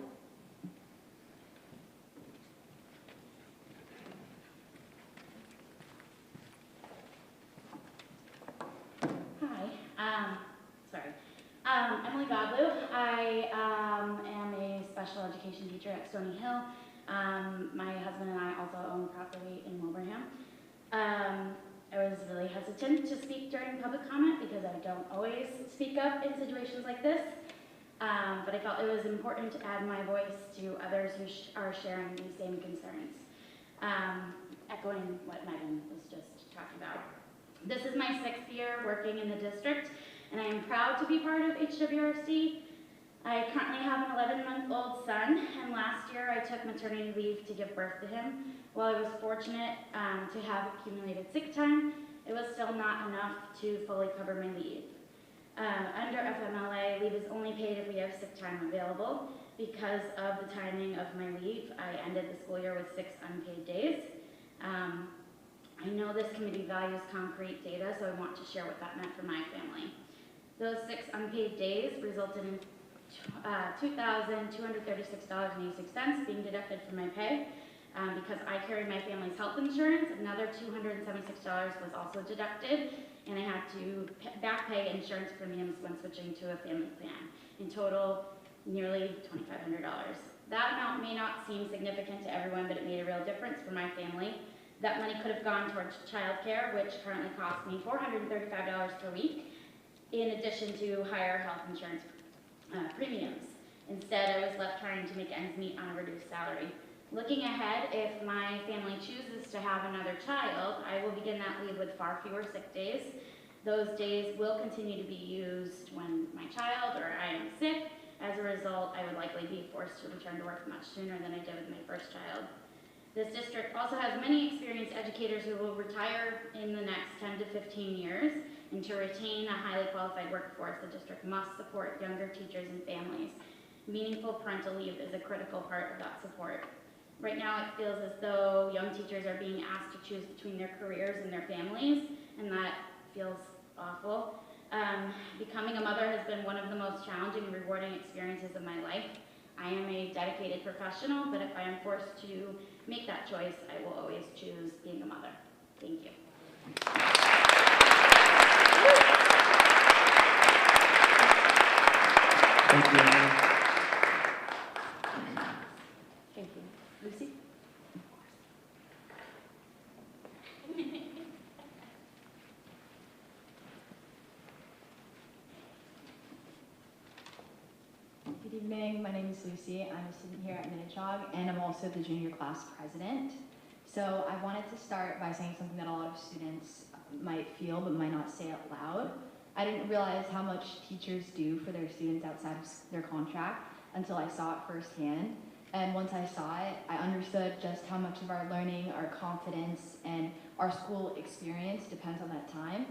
Emily Godlew. I am a special education teacher at Stony Hill. My husband and I also own property in Wilbraham. I was really hesitant to speak during public comment because I don't always speak up in situations like this, but I felt it was important to add my voice to others who are sharing these same concerns, echoing what Megan was just talking about. This is my 6th year working in the district, and I am proud to be part of HWRC. I currently have an 11-month-old son, and last year I took maternity leave to give birth to him. While I was fortunate to have accumulated sick time, it was still not enough to fully cover my leave. Under FMLA, leave is only paid if we have sick time available. Because of the timing of my leave, I ended the school year with 6 unpaid days. I know this committee values concrete data, so I want to share what that meant for my family. Those 6 unpaid days resulted in $2,236.86 being deducted from my pay. Because I carried my family's health insurance, another $276 was also deducted, and I had to back pay insurance premiums when switching to a family plan. In total, nearly $2,500. That amount may not seem significant to everyone, but it made a real difference for my family. That money could have gone towards childcare, which currently costs me $435 per week, in addition to higher health insurance premiums. Instead, I was left trying to make ends meet on a reduced salary. Looking ahead, if my family chooses to have another child, I will begin that leave with far fewer sick days. Those days will continue to be used when my child or I am sick. As a result, I would likely be forced to return to work much sooner than I did with my first child. This district also has many experienced educators who will retire in the next 10 to 15 years, and to retain a highly qualified workforce, the district must support younger teachers and families. Meaningful parental leave is a critical part of that support. Right now, it feels as though young teachers are being asked to choose between their careers and their families, and that feels awful. Becoming a mother has been one of the most challenging and rewarding experiences of my life. I am a dedicated professional, but if I am forced to make that choice, I will always choose being a mother. Thank you. Thank you, Anna. Thank you. Lucy? Good evening, my name is Lucy. I'm a student here at Minnechaug, and I'm also the junior class president. So I wanted to start by saying something that a lot of students might feel but might not say out loud. I didn't realize how much teachers do for their students outside of their contract until I saw it firsthand. And once I saw it, I understood just how much of our learning, our confidence, and our school experience depends on that time.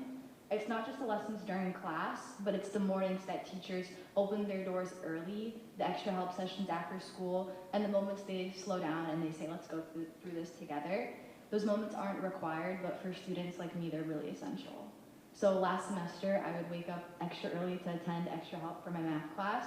It's not just the lessons during class, but it's the mornings that teachers open their doors early, the extra help sessions after school, and the moments they slow down and they say, let's go through this together. Those moments aren't required, but for students like me, they're really essential. So last semester, I would wake up extra early to attend extra help for my math class,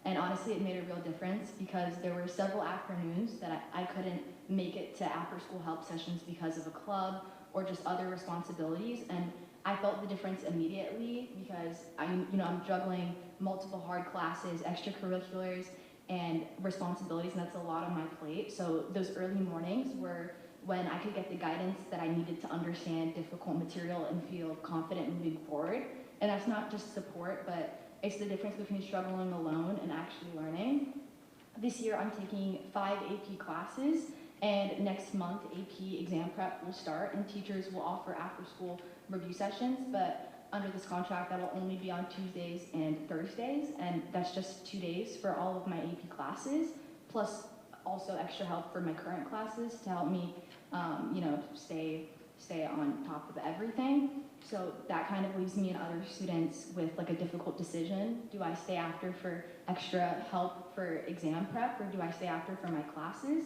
and honestly, it made a real difference because there were several afternoons that I couldn't make it to after school help sessions because of a club or just other responsibilities, and I felt the difference immediately because I'm juggling multiple hard classes, extracurriculars, and responsibilities, and that's a lot on my plate. So those early mornings were when I could get the guidance that I needed to understand difficult material and feel confident moving forward. And that's not just support, but it's the difference between struggling alone and actually learning. This year I'm taking 5 AP classes, and next month AP exam prep will start, and teachers will offer after school review sessions, but under this contract that will only be on Tuesdays and Thursdays, and that's just 2 days for all of my AP classes, plus also extra help for my current classes to help me stay on top of everything. So that kind of leaves me and other students with like a difficult decision. Do I stay after for extra help for exam prep, or do I stay after for my classes?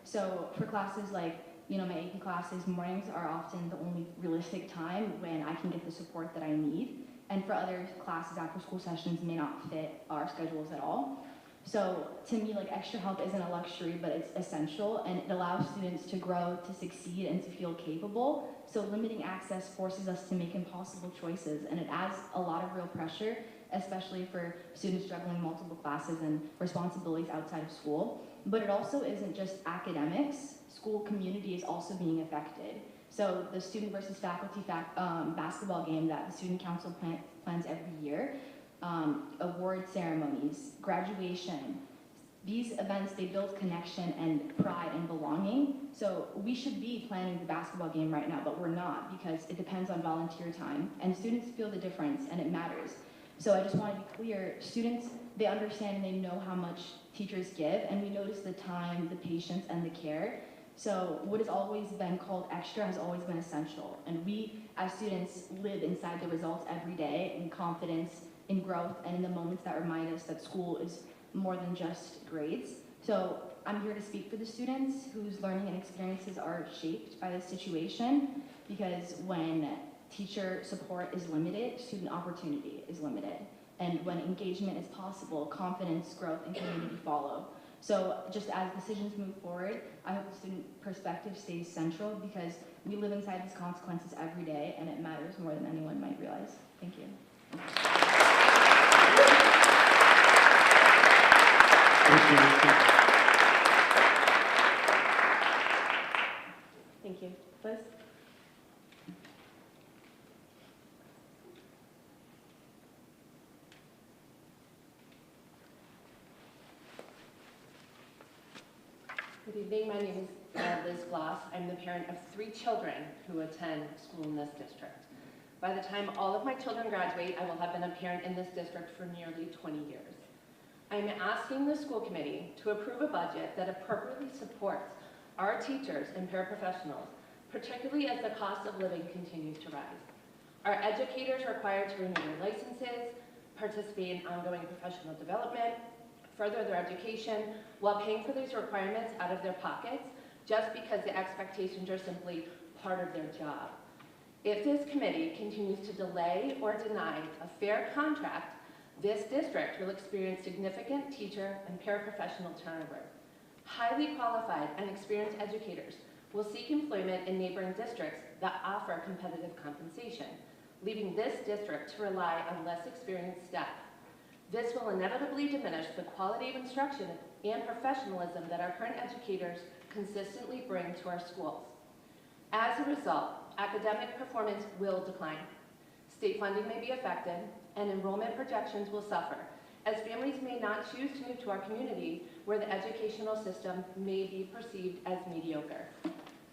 So for classes like my AP classes, mornings are often the only realistic time when I can get the support that I need. And for other classes, after school sessions may not fit our schedules at all. So to me, like, extra help isn't a luxury, but it's essential, and it allows students to grow, to succeed, and to feel capable. So limiting access forces us to make impossible choices, and it adds a lot of real pressure, especially for students juggling multiple classes and responsibilities outside of school. But it also isn't just academics. School community is also being affected. So the student versus faculty basketball game that the student council plans every year, award ceremonies, graduation, these events, they build connection and pride and belonging. So we should be planning the basketball game right now, but we're not, because it depends on volunteer time, and students feel the difference, and it matters. So I just want to be clear, students, they understand and they know how much teachers give, and we notice the time, the patience, and the care. So what has always been called extra has always been essential, and we as students live inside the results every day in confidence, in growth, and in the moments that remind us that school is more than just grades. So I'm here to speak for the students whose learning and experiences are shaped by this situation, because when teacher support is limited, student opportunity is limited. And when engagement is possible, confidence, growth, and community follow. So just as decisions move forward, I hope the student perspective stays central, because we live inside these consequences every day, and it matters more than anyone might realize. Thank you. Thank you. Liz? Good evening, my name is Liz Gloss. I'm the parent of 3 children who attend school in this district. By the time all of my children graduate, I will have been a parent in this district for nearly 20 years. I'm asking the school committee to approve a budget that appropriately supports our teachers and paraprofessionals, particularly as the cost of living continues to rise. Our educators are required to renew their licenses, participate in ongoing professional development, further their education, while paying for these requirements out of their pockets, just because the expectations are simply part of their job. If this committee continues to delay or deny a fair contract, this district will experience significant teacher and paraprofessional turnover. Highly qualified and experienced educators will seek employment in neighboring districts that offer competitive compensation, leaving this district to rely on less experienced staff. This will inevitably diminish the quality of instruction and professionalism that our current educators consistently bring to our schools. As a result, academic performance will decline. State funding may be affected, and enrollment projections will suffer, as families may not choose to move to our community where the educational system may be perceived as mediocre.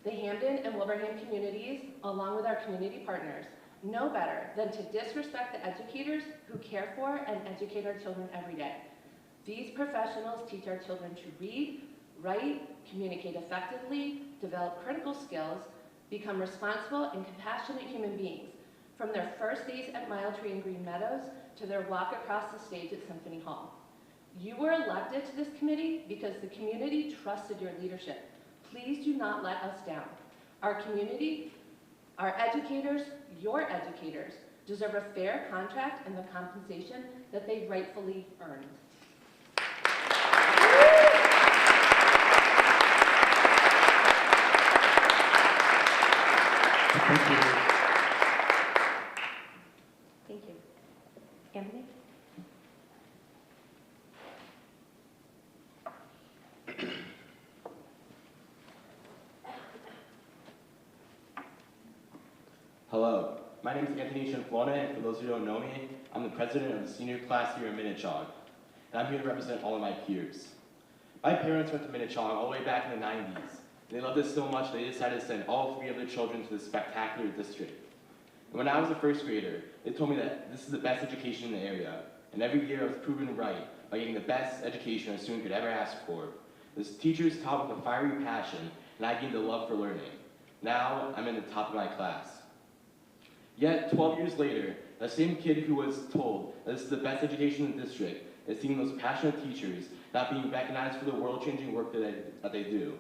The Hamden and Wilbraham communities, along with our community partners, know better than to disrespect the educators who care for and educate our children every day. These professionals teach our children to read, write, communicate effectively, develop critical skills, become responsible and compassionate human beings, from their first days at Mile Tree and Green Meadows to their walk across the stage at Symphony Hall. You were elected to this committee because the community trusted your leadership. Please do not let us down. Our community, our educators, your educators, deserve a fair contract and the compensation that they rightfully earned. Thank you. Thank you. Anthony? Hello, my name is Anthony Chinflone, and for those who don't know me, I'm the president of the senior class here in Minnechaug, and I'm here to represent all of my peers. My parents went to Minnechaug all the way back in the 90s. They loved it so much they decided to send all 3 of their children to this spectacular district. And when I was a first grader, they told me that this is the best education in the area, and every year I was proven right by getting the best education a student could ever ask for. The teachers taught with a fiery passion, and I gained a love for learning. Now, I'm in the top of my class. Yet, 12 years later, the same kid who was told that this is the best education in the district is seeing those passionate teachers not being recognized for the world-changing work that they do.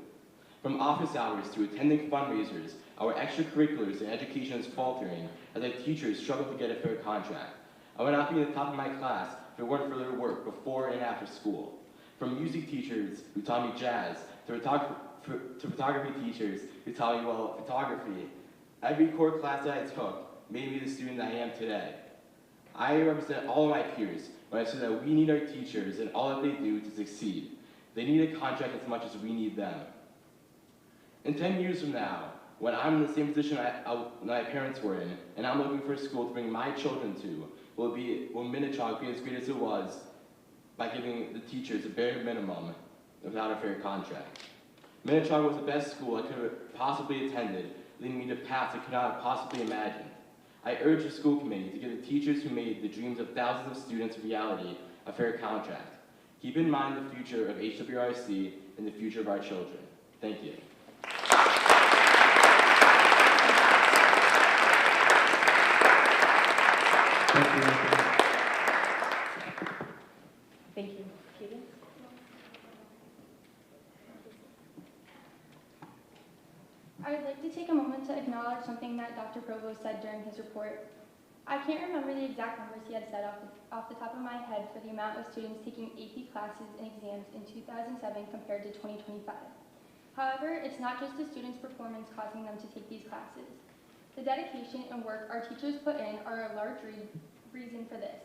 From office hours to attending fundraisers, our extracurriculars and education is faltering as our teachers struggle to get a fair contract. I would not be in the top of my class if it weren't for their work before and after school. From music teachers who taught me jazz, to photography teachers who taught me, well, photography, every core class that I took made me the student I am today. I represent all of my peers when I say that we need our teachers and all that they do to succeed. They need a contract as much as we need them. In 10 years from now, when I'm in the same position my parents were in, and I'm looking for a school to bring my children to, will Minnechaug be as great as it was by giving the teachers a bare minimum without a fair contract? Minnechaug was the best school I could have possibly attended, leading me to paths I could not have possibly imagined. I urge the school committee to give the teachers who made the dreams of thousands of students a reality a fair contract. Keep in mind the future of HWRC and the future of our children. Thank you. Thank you. Keegan? I would like to take a moment to acknowledge something that Dr. Provost said during his report. I can't remember the exact numbers he had said off the top of my head for the amount of students taking AP classes and exams in 2007 compared to 2025. However, it's not just the students' performance causing them to take these classes. The dedication and work our teachers put in are a large reason for this.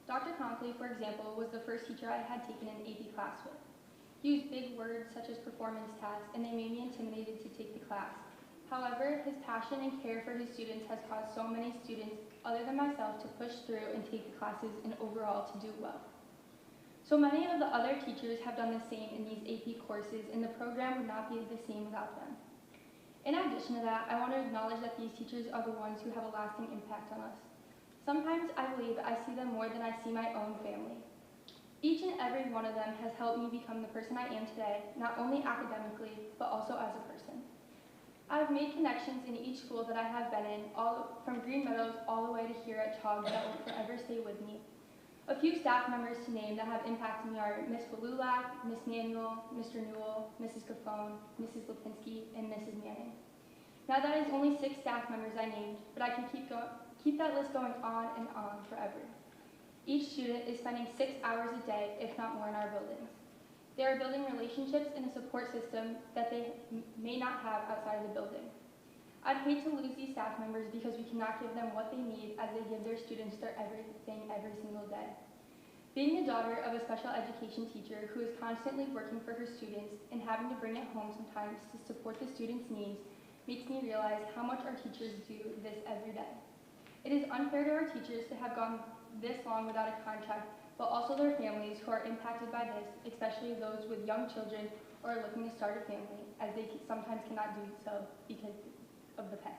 Dr. Conkley, for example, was the first teacher I had taken an AP class with. He used big words such as performance tasks, and they made me intimidated to take the class. However, his passion and care for his students has caused so many students other than myself to push through and take the classes and overall to do well. So many of the other teachers have done the same in these AP courses, and the program would not be the same without them. In addition to that, I want to acknowledge that these teachers are the ones who have a lasting impact on us. Sometimes I believe I see them more than I see my own family. Each and every one of them has helped me become the person I am today, not only academically, but also as a person. I've made connections in each school that I have been in, all from Green Meadows all the way to here at Chaug, that will forever stay with me. A few staff members to name that have impacted me are Ms. Walulak, Ms. Manuel, Mr. Newell, Mrs. Caphone, Mrs. Lipinski, and Mrs. Manning. Now that is only 6 staff members I named, but I can keep that list going on and on forever. Each student is spending 6 hours a day, if not more, in our buildings. They are building relationships and a support system that they may not have outside of the building. I'd hate to lose these staff members because we cannot give them what they need as they give their students their everything every single day. Being the daughter of a special education teacher who is constantly working for her students and having to bring it home sometimes to support the students' needs makes me realize how much our teachers do this every day. It is unfair to our teachers to have gone this long without a contract, but also their families who are impacted by this, especially those with young children or are looking to start a family, as they sometimes cannot do so because of the pay.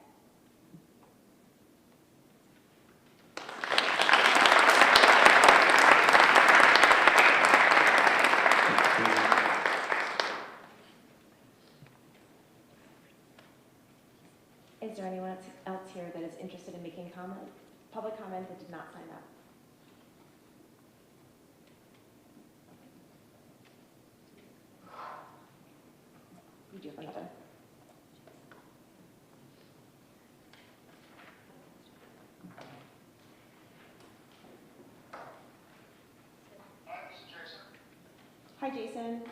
Is there anyone else here that is interested in making public comment that did not sign up? You do have another. Hi, Jason.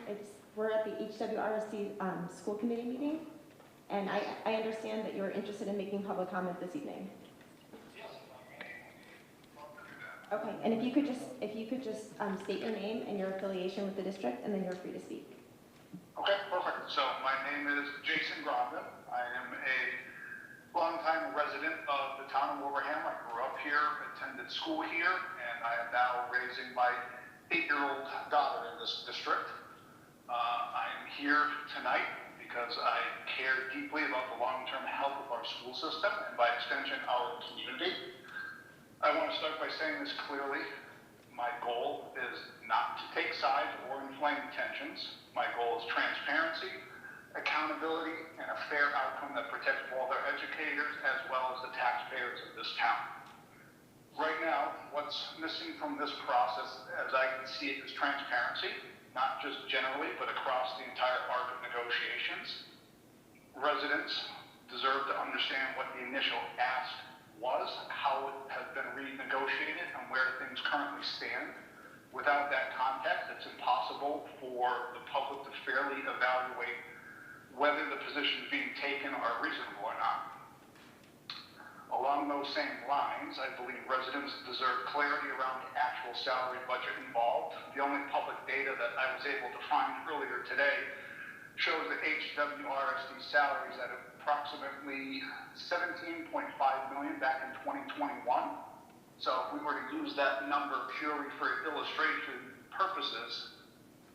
We're at the HWRSC school committee meeting, and I understand that you're interested in making public comment this evening. Okay, and if you could just state your name and your affiliation with the district, and then you're free to speak. Okay, perfect. So my name is Jason Grondin. I am a longtime resident of the town of Wilbraham. I grew up here, attended school here, and I am now raising my 8-year-old daughter in this district. I am here tonight because I care deeply about the long-term health of our school system and by extension our community. I want to start by saying this clearly. My goal is not to take sides or inflame tensions. My goal is transparency, accountability, and a fair outcome that protects both our educators as well as the taxpayers of this town. Right now, what's missing from this process, as I can see it, is transparency, not just generally, but across the entire arc of negotiations. Residents deserve to understand what the initial ask was, how it has been renegotiated, and where things currently stand. Without that context, it's impossible for the public to fairly evaluate whether the positions being taken are reasonable or not. Along those same lines, I believe residents deserve clarity around the actual salary budget involved. The only public data that I was able to find earlier today shows that HWRSD salaries at approximately $17.5 million back in 2021. So if we were to use that number purely for illustration purposes,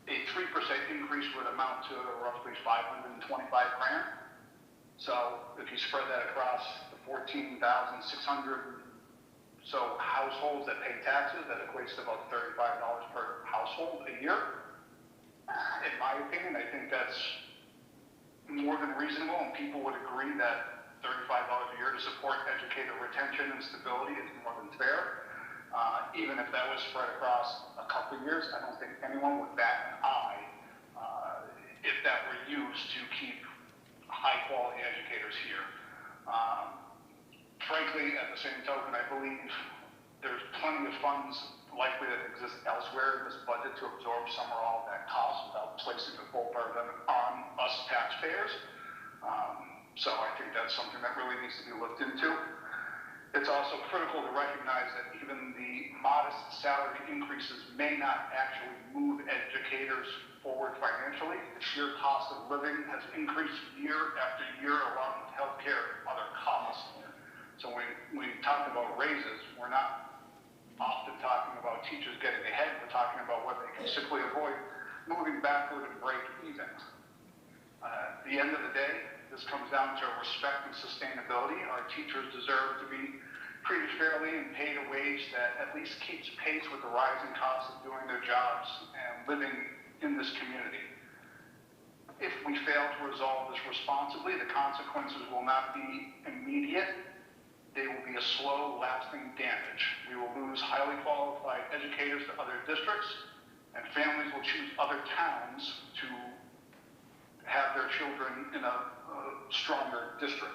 a 3% increase would amount to roughly $525 grand. So if you spread that across the 14,600 so households that pay taxes, that equates to about $35 per household a year. In my opinion, I think that's more than reasonable, and people would agree that $35 a year to support educator retention and stability is more than fair. Even if that was spread across a couple of years, I don't think anyone would bat an eye if that were used to keep high-quality educators here. Frankly, at the same token, I believe there's plenty of funds likely that exist elsewhere in this budget to absorb some or all of that cost without placing the full burden on us taxpayers. So I think that's something that really needs to be looked into. It's also critical to recognize that even the modest salary increases may not actually move educators forward financially. The sheer cost of living has increased year after year along with healthcare and other costs. So when we talk about raises, we're not often talking about teachers getting ahead. We're talking about what they can simply avoid moving backward and break even. At the end of the day, this comes down to respect and sustainability. Our teachers deserve to be treated fairly and paid a wage that at least keeps pace with the rising costs of doing their jobs and living in this community. If we fail to resolve this responsibly, the consequences will not be immediate. They will be a slow, lasting damage. We will lose highly qualified educators to other districts, and families will choose other towns to have their children in a stronger district.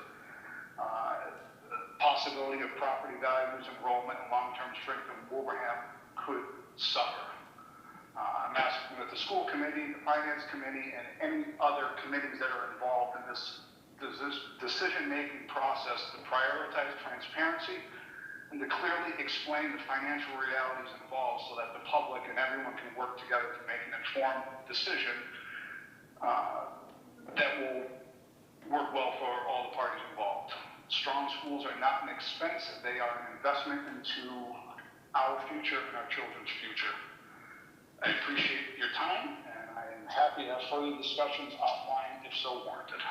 Possibility of property values, enrollment, and long-term strength in Wilbraham could suffer. I'm asking that the school committee, the finance committee, and any other committees that are involved in this decision-making process to prioritize transparency and to clearly explain the financial realities involved so that the public and everyone can work together to make an informed decision that will work well for all the parties involved. Strong schools are not an expense, they are an investment into our future and our children's future. I appreciate your time, and I am happy to have further discussions offline if so warranted.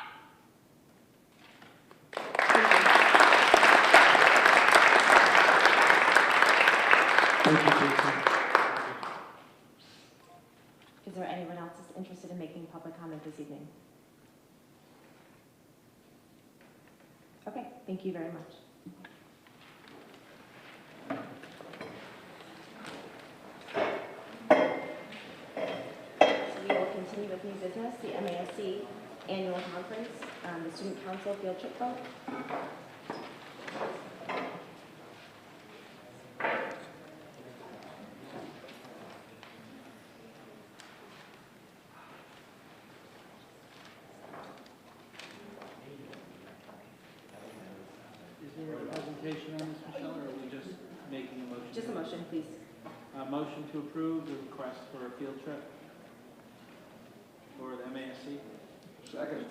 Thank you, Jason. Is there anyone else that's interested in making public comment this evening? Okay, thank you very much. So we will continue with new business, the MASC annual conference, the student council field trip vote. Presentation on this, Michelle, or are we just making a motion? Just a motion, please. Motion to approve the request for a field trip for the MASC. Second.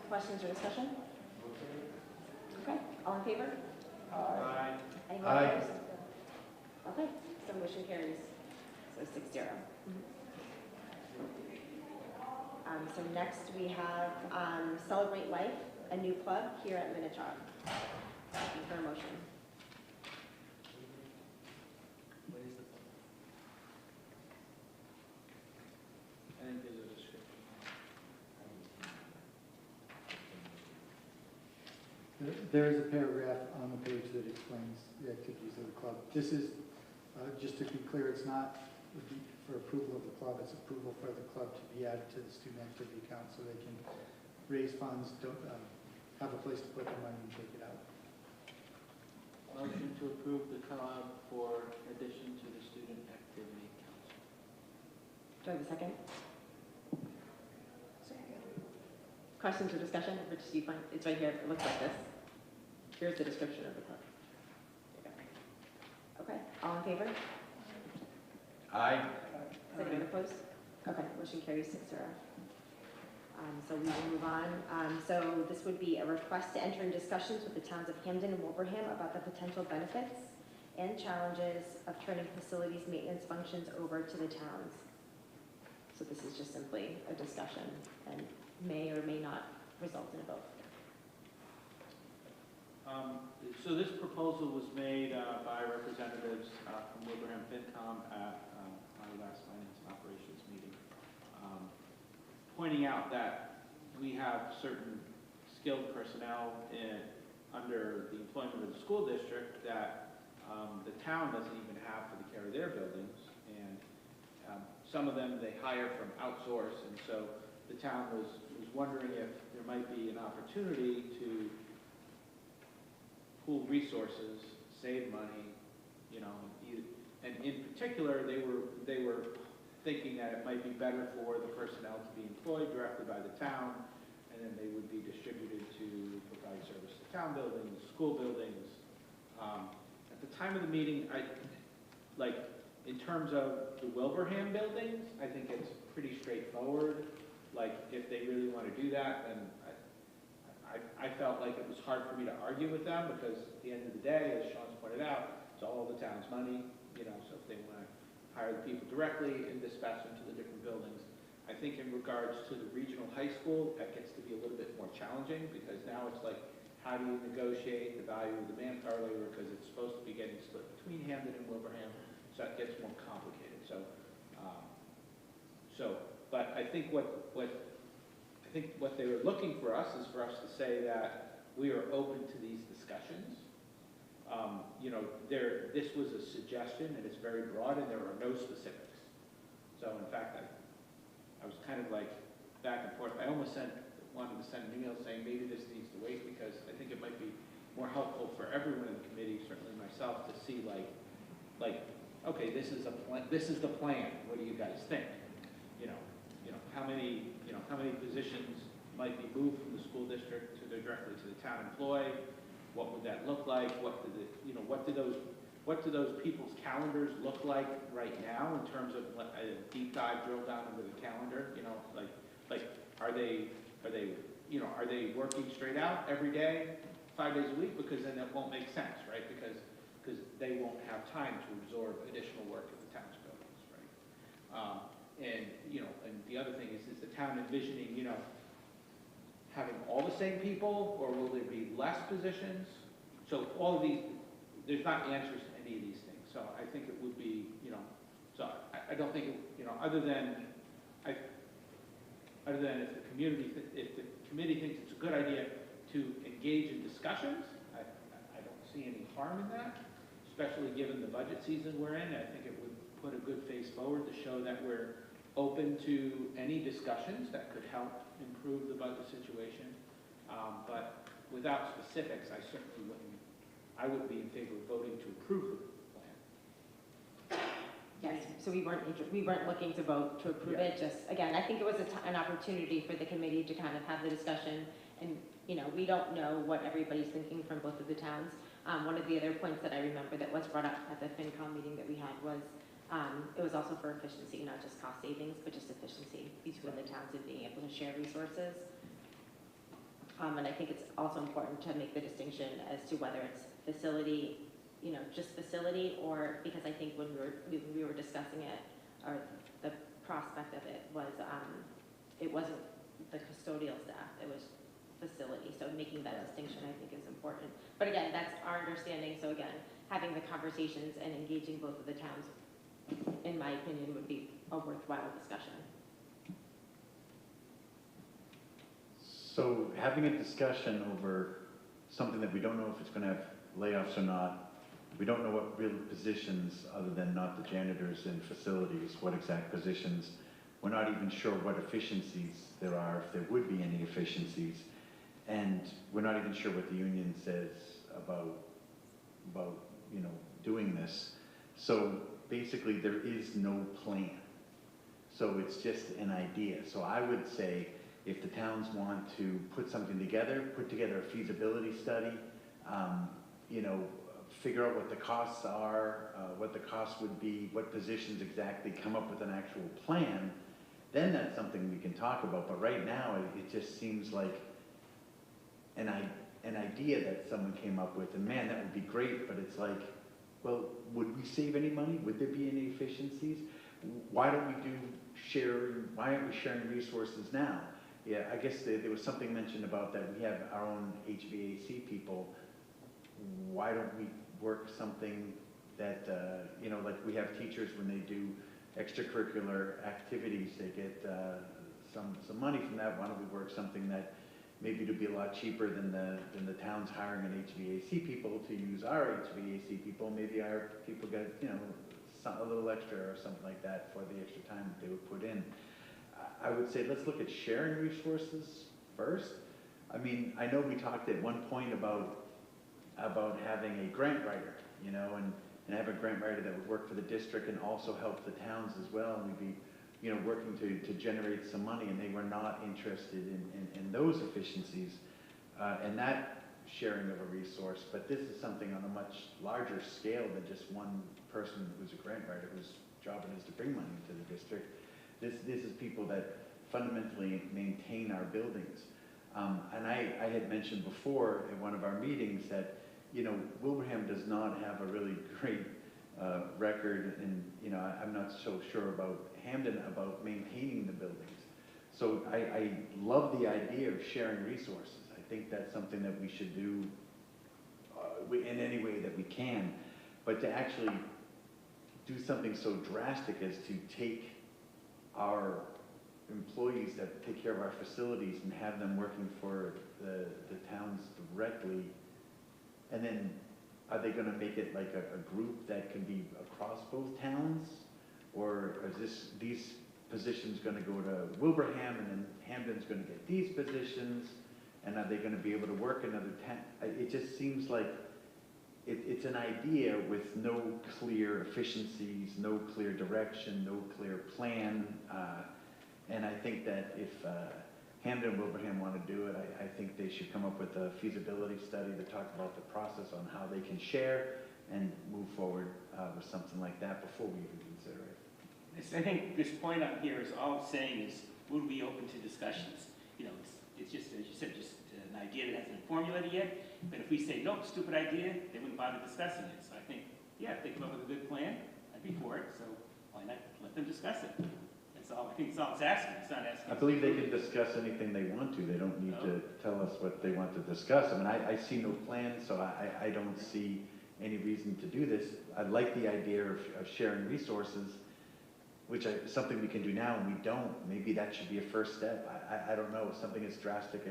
Questions or discussion? Okay, all in favor? Aye. Anyone Aye. opposed? Okay, so motion carries. So 6-0. So next we have Celebrate Life, a new club here at Minnechaug. Looking for a motion. I think there's a description. There is a paragraph on the page that explains the activities of the club. This is, just to be clear, it's not for approval of the club, it's approval for the club to be added to the student activity account so they can raise funds, have a place to put their money and take it out. Motion to approve the club for addition to the student activity council. Do I have a second? Questions or discussion? Rich, do you find, it's right here, it looks like this. Here's the description of the club. There you go. Okay, all in favor? Aye. Is anyone opposed? Okay, motion carries 6-0. So we will move on. So this would be a request to enter in discussions with the towns of Hamden and Wilbraham about the potential benefits and challenges of turning facilities maintenance functions over to the towns. So this is just simply a discussion and may or may not result in a vote. So this proposal was made by representatives from Wilbraham FinCom at my last Finance and Operations meeting, pointing out that we have certain skilled personnel under the employment of the school district that the town doesn't even have for the care of their buildings, and some of them they hire from outsource, and so the town was wondering if there might be an opportunity to pool resources, save money, you know, and in particular, they were thinking that it might be better for the personnel to be employed directly by the town, and then they would be distributed to provide service to town buildings, school buildings, At the time of the meeting, in terms of the Wilbraham buildings, I think it's pretty straightforward. Like, if they really want to do that, then I felt like it was hard for me to argue with them, because at the end of the day, as Sean's pointed out, it's all the town's money, so if they want to hire the people directly and dispatch them to the different buildings. I think in regards to the regional high school, that gets to be a little bit more challenging, because now it's like, how do you negotiate the value of the manpower labor, because it's supposed to be getting split between Hamden and Wilbraham, so that gets more complicated. But I think what they were looking for us is for us to say that we are open to these discussions. This was a suggestion, and it's very broad, and there are no specifics. So in fact, I was kind of like back and forth. I almost wanted to send an email saying maybe this needs to wait, because I think it might be more helpful for everyone in the committee, certainly myself, to see okay, this is the plan. What do you guys think? How many positions might be moved from the school district directly to the town employee? What would that look like? What do those people's calendars look like right now in terms of a deep dive drill down into the calendar? Are they working straight out every day, 5 days a week? Because then that won't make sense, right? Because they won't have time to absorb additional work at the town's buildings, right? And the other thing is the town envisioning, having all the same people, or will there be less positions? So all of these, there's not answers to any of these things. So I think it would be, so I don't think, other than if the committee thinks it's a good idea to engage in discussions, I don't see any harm in that, especially given the budget season we're in. I think it would put a good face forward to show that we're open to any discussions that could help improve the budget situation. But without specifics, I wouldn't be in favor of voting to approve the plan. Yes, so we weren't looking to vote to approve it, just, again, I think it was an opportunity for the committee to kind of have the discussion, and, we don't know what everybody's thinking from both of the towns. One of the other points that I remember that was brought up at the FinCom meeting that we had was, it was also for efficiency, not just cost savings, but just efficiency between the towns and being able to share resources. And I think it's also important to make the distinction as to whether it's facility, just facility, or, because I think when we were discussing it, or the prospect of it was, it wasn't the custodial staff, it was facility. So making that distinction, I think, is important. But again, that's our understanding. So again, having the conversations and engaging both of the towns, in my opinion, would be a worthwhile discussion. So having a discussion over something that we don't know if it's going to have layoffs or not, we don't know what real positions, other than not the janitors and facilities, what exact positions. We're not even sure what efficiencies there are, if there would be any efficiencies. And we're not even sure what the union says about doing this. So basically, there is no plan. So it's just an idea. So I would say, if the towns want to put something together, put together a feasibility study, figure out what the costs are, what the costs would be, what positions exactly, come up with an actual plan, then that's something we can talk about. But right now, it just seems like an idea that someone came up with, and man, that would be great, but it's like, well, would we save any money? Would there be any efficiencies? Why don't we why aren't we sharing resources now? Yeah, I guess there was something mentioned about that we have our own HVAC people. Why don't we work something that, like we have teachers when they do extracurricular activities, they get some money from that. Why don't we work something that maybe to be a lot cheaper than the town's hiring an HVAC people to use our HVAC people? Maybe our people get, a little extra or something like that for the extra time that they would put in. I would say let's look at sharing resources first. I mean, I know we talked at one point about having a grant writer, and have a grant writer that would work for the district and also help the towns as well. And we'd be, working to generate some money, and they were not interested in those efficiencies. And that sharing of a resource, but this is something on a much larger scale than just one person who's a grant writer whose job it is to bring money to the district. This is people that fundamentally maintain our buildings. And I had mentioned before in one of our meetings that, you know, Wilbraham does not have a really great record, and, you know, I'm not so sure about Hamden about maintaining the buildings. So I love the idea of sharing resources. I think that's something that we should do in any way that we can. But to actually do something so drastic as to take our employees that take care of our facilities and have them working for the towns directly, and then are they going to make it like a group that can be across both towns? Or is these positions going to go to Wilbraham and then Hamden's going to get these positions? And are they going to be able to work in other towns? It just seems like it's an idea with no clear efficiencies, no clear direction, no clear plan. And I think that if Hamden and Wilbraham want to do it, I think they should come up with a feasibility study to talk about the process on how they can share and move forward with something like that before we even consider it. I think this point up here is all saying is, would we open to discussions? You know, it's just, as you said, just an idea that hasn't been formulated yet. But if we say, nope, stupid idea, they wouldn't bother discussing it. So I think, yeah, if they come up with a good plan, I'd be for it. So why not let them discuss it? That's all. I think it's all it's asking. It's not asking. I believe they can discuss anything they want to. They don't need to tell us what they want to discuss. I mean, I see no plan, so I don't see any reason to do this. I like the idea of sharing resources, which is something we can do now and we don't. Maybe that should be a first step. I don't know, something as drastic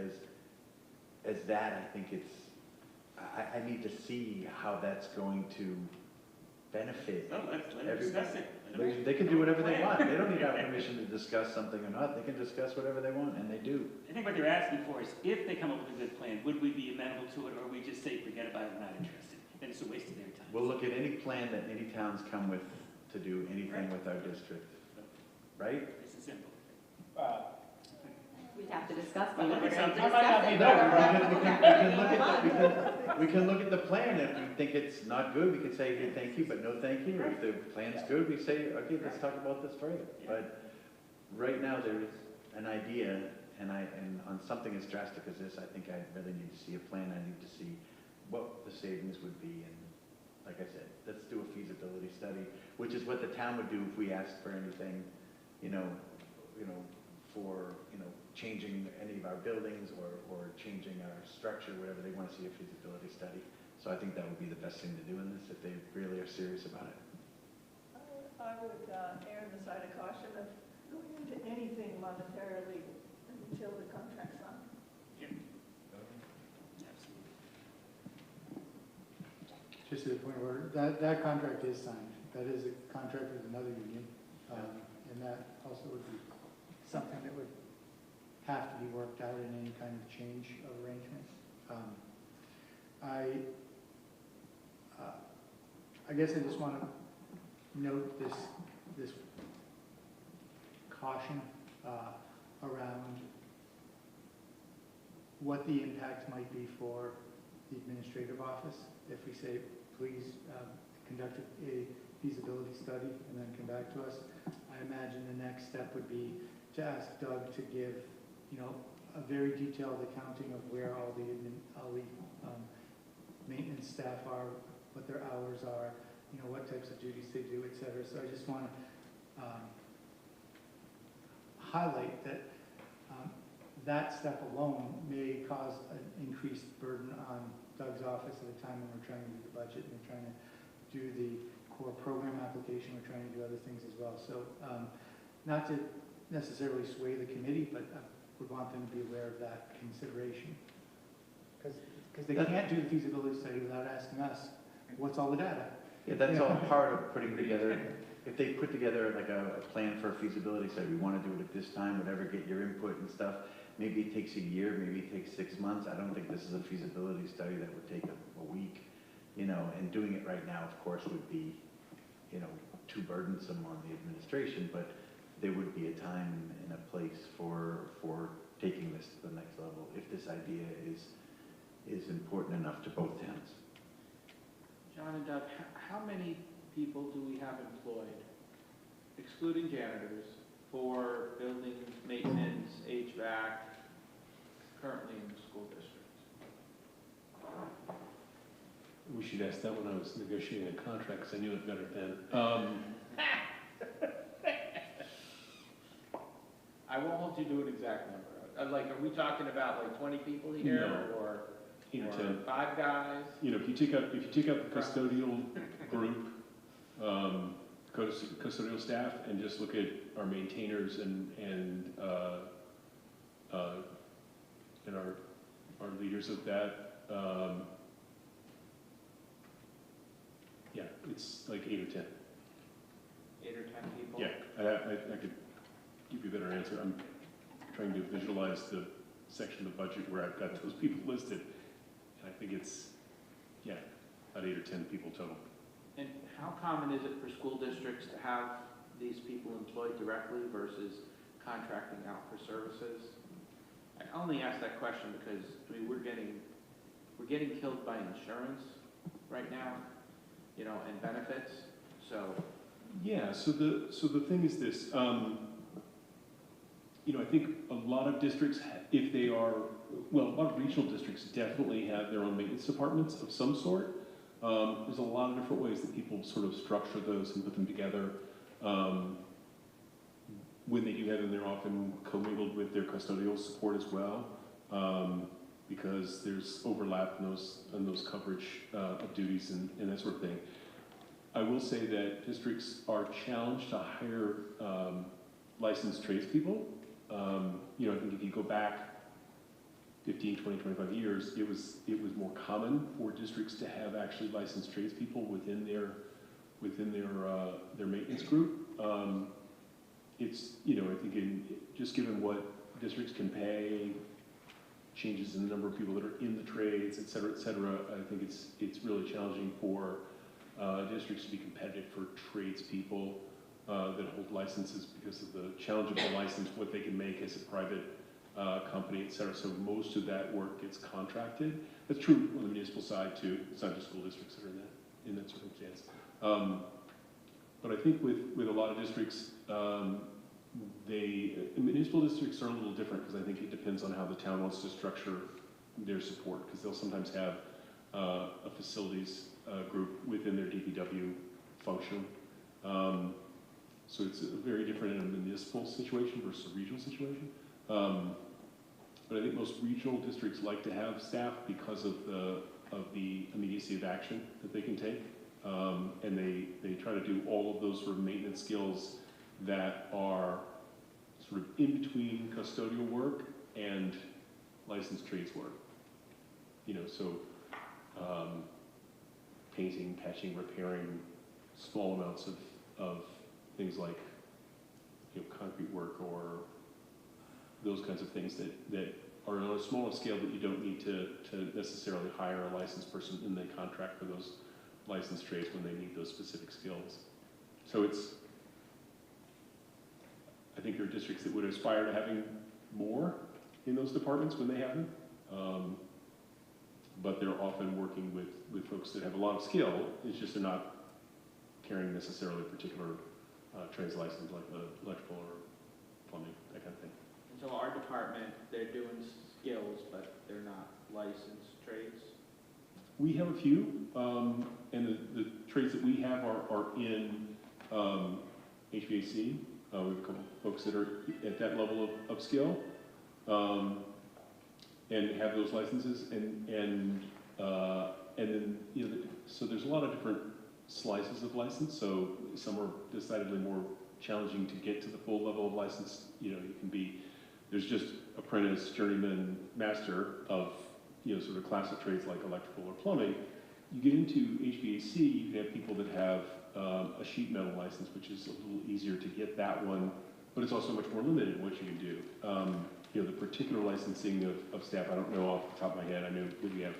as that. I think I need to see how that's going to benefit let discuss it. They can do whatever they want. They don't need our permission to discuss something or not. They can discuss whatever they want, and they do. I think what they're asking for is, if they come up with a good plan, would we be amenable to it, or we just say, forget about it, we're not interested? Then it's a waste of their time. We'll look at any plan that any towns come with to do anything with our district. Right? It's simple. We'd have to discuss Well, it. look at something. We can look at the plan. If we think it's not good, we can say, hey, thank you, but no thank you. If the plan's good, we say, okay, let's talk about this further. But right now, there is an idea, and on something as drastic as this, I think I really need to see a plan. I need to see what the savings would be. And like I said, let's do a feasibility study, which is what the town would do if we asked for anything, for, changing any of our buildings or changing our structure, whatever. They want to see a feasibility study. So I think that would be the best thing to do in this if they really are serious about it. I would err on the side of caution of going into anything monetarily until the contract's on. Just to the point where that contract is signed. That is a contract with another union. And that also would be something that would have to be worked out in any kind of change of arrangement. I guess I just want to note this caution around what the impact might be for the administrative office if we say, please conduct a feasibility study and then come back to us. I imagine the next step would be to ask Doug to give, a very detailed accounting of where all the maintenance staff are, what their hours are, what types of duties they do, et cetera. So I just want to highlight that that step alone may cause an increased burden on Doug's office at a time when we're trying to do the budget and we're trying to do the core program application, we're trying to do other things as well. So not to necessarily sway the committee, but I would want them to be aware of that consideration. Because they can't do the feasibility study without asking us, what's all the data? Yeah, that's all part of putting together. If they put together like a plan for a feasibility study, we want to do it at this time, whatever, get your input and stuff. Maybe it takes a year, maybe it takes 6 months. I don't think this is a feasibility study that would take a week, and doing it right now, of course, would be, too burdensome on the administration, but there would be a time and a place for taking this to the next level if this idea is is important enough to both towns. John and Doug, how many people do we have employed, excluding janitors, for buildings, maintenance, HVAC, currently in the school district? We should ask that when I was negotiating a contract, because I knew it better then. I won't hold you to an exact number. Like, are we talking about like 20 people here, No. or 8 or 10. 5 guys? You know, if you take out the custodial group, custodial staff, and just look at our maintainers and our leaders of that, yeah, it's like 8 or 10. 8 or 10 people? Yeah, I could give you a better answer. I'm trying to visualize the section of the budget where I've got those people listed. And I think it's, yeah, about 8 or 10 people total. And how common is it for school districts to have these people employed directly versus contracting out for services? I only ask that question because, I mean, we're getting killed by insurance right now, you know, and benefits, so. Yeah, so the thing is this, you know, I think a lot of districts, if they are, well, a lot of regional districts definitely have their own maintenance departments of some sort. There's a lot of different ways that people sort of structure those and put them together. When they do have them, they're often commingled with their custodial support as well, because there's overlap in those coverage of duties and that sort of thing. I will say that districts are challenged to hire licensed tradespeople. You know, I think if you go back 15, 20, 25 years, it was more common for districts to have actually licensed tradespeople within their maintenance group. It's, you know, I think just given what districts can pay, changes in the number of people that are in the trades, et cetera, I think it's really challenging for districts to be competitive for tradespeople that hold licenses because of the challenge of the license, what they can make as a private company, et cetera. So most of that work gets contracted. That's true on the municipal side too. It's not just school districts that are in that circumstance. But I think with a lot of districts, municipal districts are a little different because I think it depends on how the town wants to structure their support, because they'll sometimes have a facilities group within their DPW function. So it's very different in a municipal situation versus a regional situation. But I think most regional districts like to have staff because of the immediacy of action that they can take. And they try to do all of those sort of maintenance skills that are sort of in between custodial work and licensed trades work. You know, so painting, patching, repairing, small amounts of things like, you know, concrete work or those kinds of things that are on a smaller scale that you don't need to necessarily hire a licensed person, and they contract for those licensed trades when they need those specific skills. So I think there are districts that would aspire to having more in those departments when they have them. But they're often working with folks that have a lot of skill. It's just they're not carrying necessarily a particular trades license like electrical or plumbing, that kind of thing. And so our department, they're doing skills, but they're not licensed trades? We have a few, and the trades that we have are in HVAC. We have a couple of folks that are at that level of skill and have those licenses, and then, you know, so there's a lot of different slices of license. So some are decidedly more challenging to get to the full level of license. You know, you can be, there's just apprentice, journeyman, master of, you know, sort of classic trades like electrical or plumbing. You get into HVAC, you can have people that have a sheet metal license, which is a little easier to get that one, but it's also much more limited in what you can do. You know, the particular licensing of staff, I don't know off the top of my head. I know that we have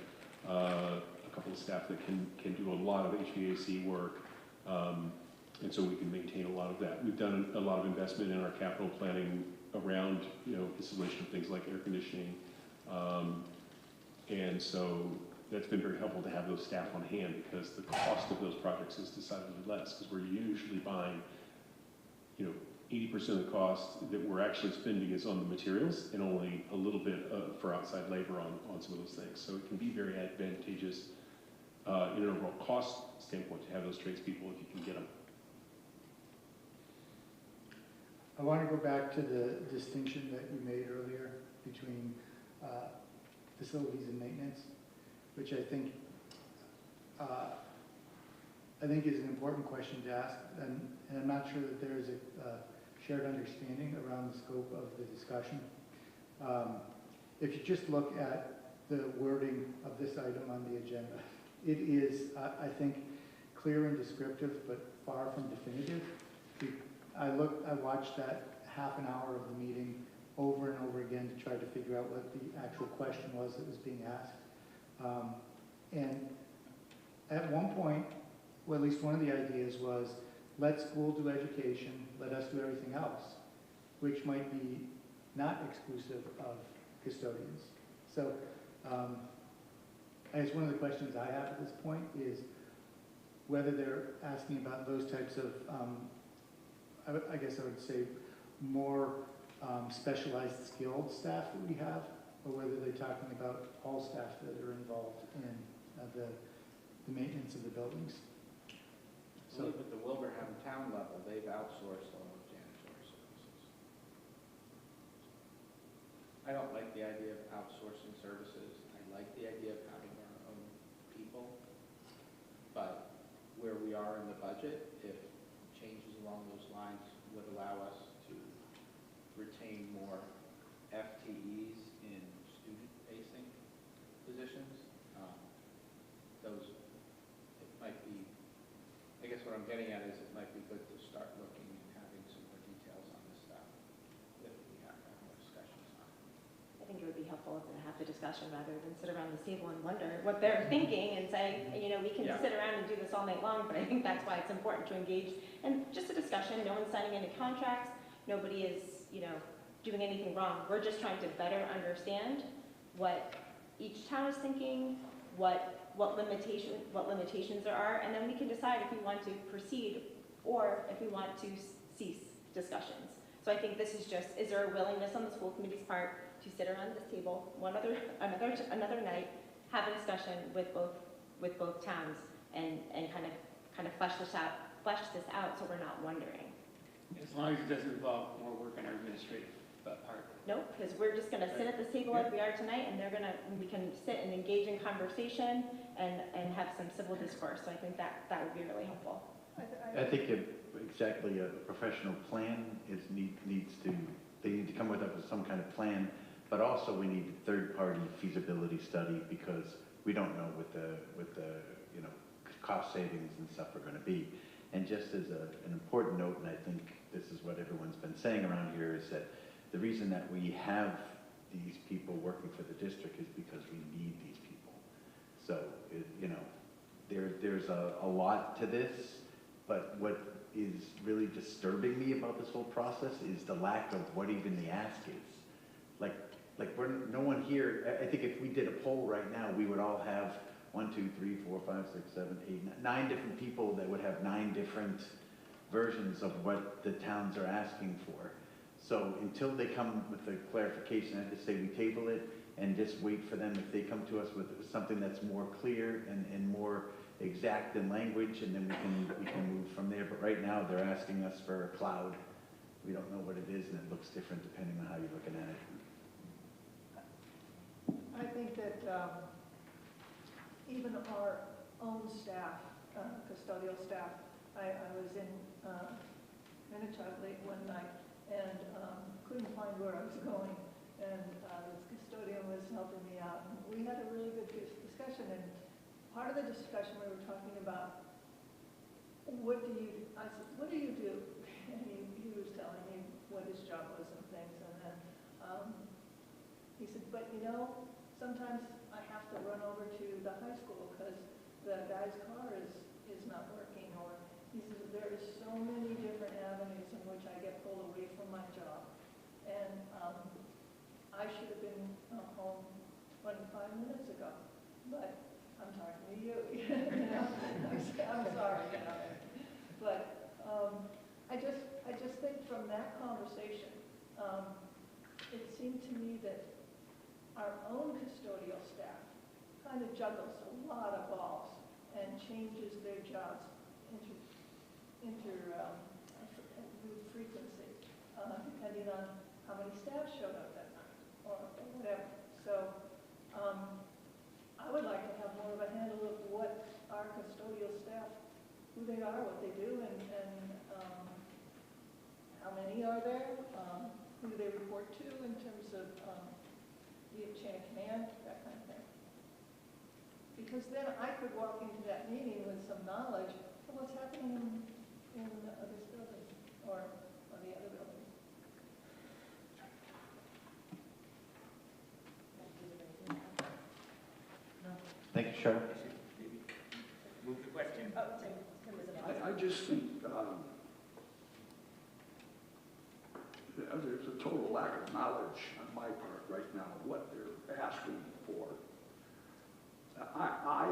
a couple of staff that can do a lot of HVAC work, and so we can maintain a lot of that. We've done a lot of investment in our capital planning around, you know, installation of things like air conditioning, And so that's been very helpful to have those staff on hand because the cost of those projects is decidedly less because we're usually buying, 80% of the cost that we're actually spending is on the materials and only a little bit for outside labor on some of those things. So it can be very advantageous in an overall cost standpoint to have those tradespeople if you can get them. I want to go back to the distinction that you made earlier between facilities and maintenance, which I think is an important question to ask, and I'm not sure that there is a shared understanding around the scope of the discussion. If you just look at the wording of this item on the agenda, it is, I think, clear and descriptive, but far from definitive. I watched that half an hour of the meeting over and over again to try to figure out what the actual question was that was being asked. And at one point, well, at least one of the ideas was, let school do education, let us do everything else, which might be not exclusive of custodians. So I guess one of the questions I have at this point is whether they're asking about those types of, I guess I would say, more specialized skilled staff that we have, or whether they're talking about all staff that are involved in the maintenance of the buildings. I believe at the Wilbraham town level, they've outsourced all of janitorial services. I don't like the idea of outsourcing services. I like the idea of having our own people. But where we are in the budget, if changes along those lines would allow us to retain more FTEs in student-facing positions, it might be, I guess what I'm getting at is it might be good to start looking and having some more details on this stuff that we have to have more discussions on. I think it would be helpful to have the discussion rather than sit around this table and wonder what they're thinking and say, we can sit around and do this all night long, but I think that's why it's important to engage in just a discussion. No one's signing any contracts. Nobody is, doing anything wrong. We're just trying to better understand what each town is thinking, what limitations there are, and then we can decide if we want to proceed or if we want to cease discussions. So I think this is just, is there a willingness on the school committee's part to sit around this table another night, have a discussion with both towns and kind of flesh this out so we're not wondering. As long as it doesn't involve more work on our administrative part. Nope, because we're just going to sit at this table like we are tonight, and we can sit and engage in conversation and have some civil discourse. So I think that would be really helpful. I think exactly a professional plan they need to come with some kind of plan, but also we need a third-party feasibility study because we don't know what the cost savings and stuff are going to be. And just as an important note, and I think this is what everyone's been saying around here, is that the reason that we have these people working for the district is because we need these people. So, there's a lot to this, but what is really disturbing me about this whole process is the lack of what even the ask is. No one here, I think if we did a poll right now, we would all have 1, 2, 3, 4, 5, 6, 7, 8, 9 different people that would have 9 different versions of what the towns are asking for. So until they come with a clarification, I just say we table it and just wait for them if they come to us with something that's more clear and more exact in language, and then we can move from there. But right now they're asking us for a cloud. We don't know what it is, and it looks different depending on how you're looking at it. I think that even our own staff, custodial staff, I was in Minnechaug late one night and couldn't find where I was going, and this custodian was helping me out, and we had a really good discussion. And part of the discussion we were talking about, I said, what do you do? And he was telling me what his job was and things, and then he said, but sometimes I have to run over to the high school because the guy's car is not working, or he says there is so many different avenues in which I get pulled away from my job, and I should have been home 25 minutes ago, but I'm talking to you, you know, I'm sorry, you know. But I just think from that conversation, it seemed to me that our own custodial staff kind of juggles a lot of balls and changes their jobs frequency, depending on how many staff showed up that night or whatever. So I would like to have more of a handle of what our custodial staff, who they are, what they do, and how many are there, who they report to in terms of the chain of command, that kind of thing. Because then I could walk into that meeting with some knowledge of what's happening in this building or the other buildings. Thank you, Cheryl. Move the question. I just think there's a total lack of knowledge on my part right now of what they're asking for. I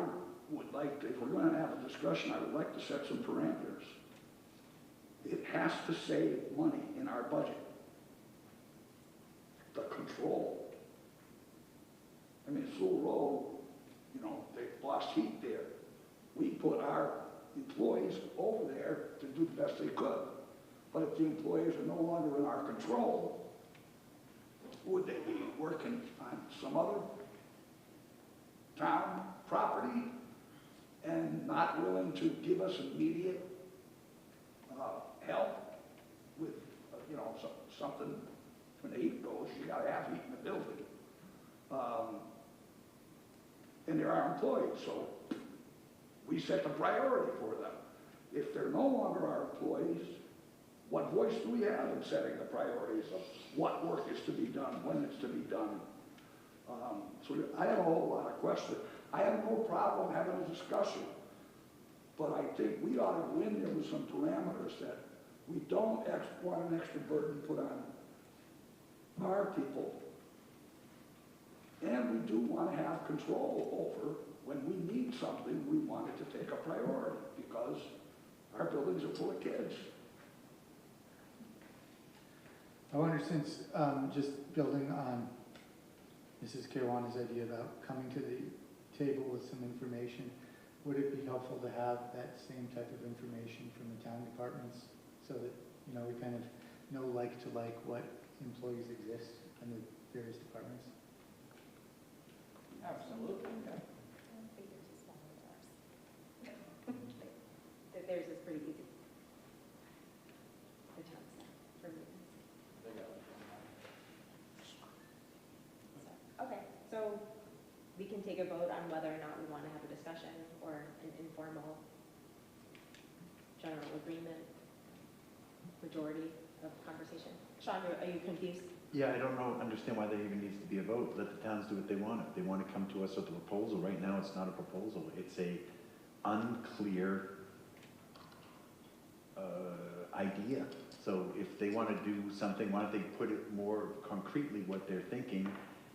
would like to, if we're going to have a discussion, I would like to set some parameters. It has to save money in our budget. The control. I mean, Sewell Road, you know, they lost heat there. We put our employees over there to do the best they could. But if the employees are no longer in our control, would they be working on some other town property and not willing to give us immediate help with, you know, something when the heat goes, you got to have heat in the building. And they're our employees, so we set the priority for them. If they're no longer our employees, what voice do we have in setting the priorities of what work is to be done, when it's to be done? So I have a whole lot of questions. I have no problem having a discussion, but I think we ought to go in there with some parameters that we don't want an extra burden put on our people. And we do want to have control over when we need something, we want it to take a priority because our buildings are full of kids. I wonder, since just building on Mrs. Caruana's idea about coming to the table with some information, would it be helpful to have that same type of information from the town departments so that, you know, we kind of know like to like what employees exist in the various departments? Absolutely. I don't think they're too small as ours. Theirs is pretty easy. The town staff for meetings. Okay, so we can take a vote on whether or not we want to have a discussion or an informal general agreement, majority of conversation. Sean, are you confused? Yeah, I don't understand why there even needs to be a vote. Let the towns do what they want. If they want to come to us with a proposal, right now it's not a proposal. It's a unclear idea. So if they want to do something, why don't they put it more concretely what they're thinking,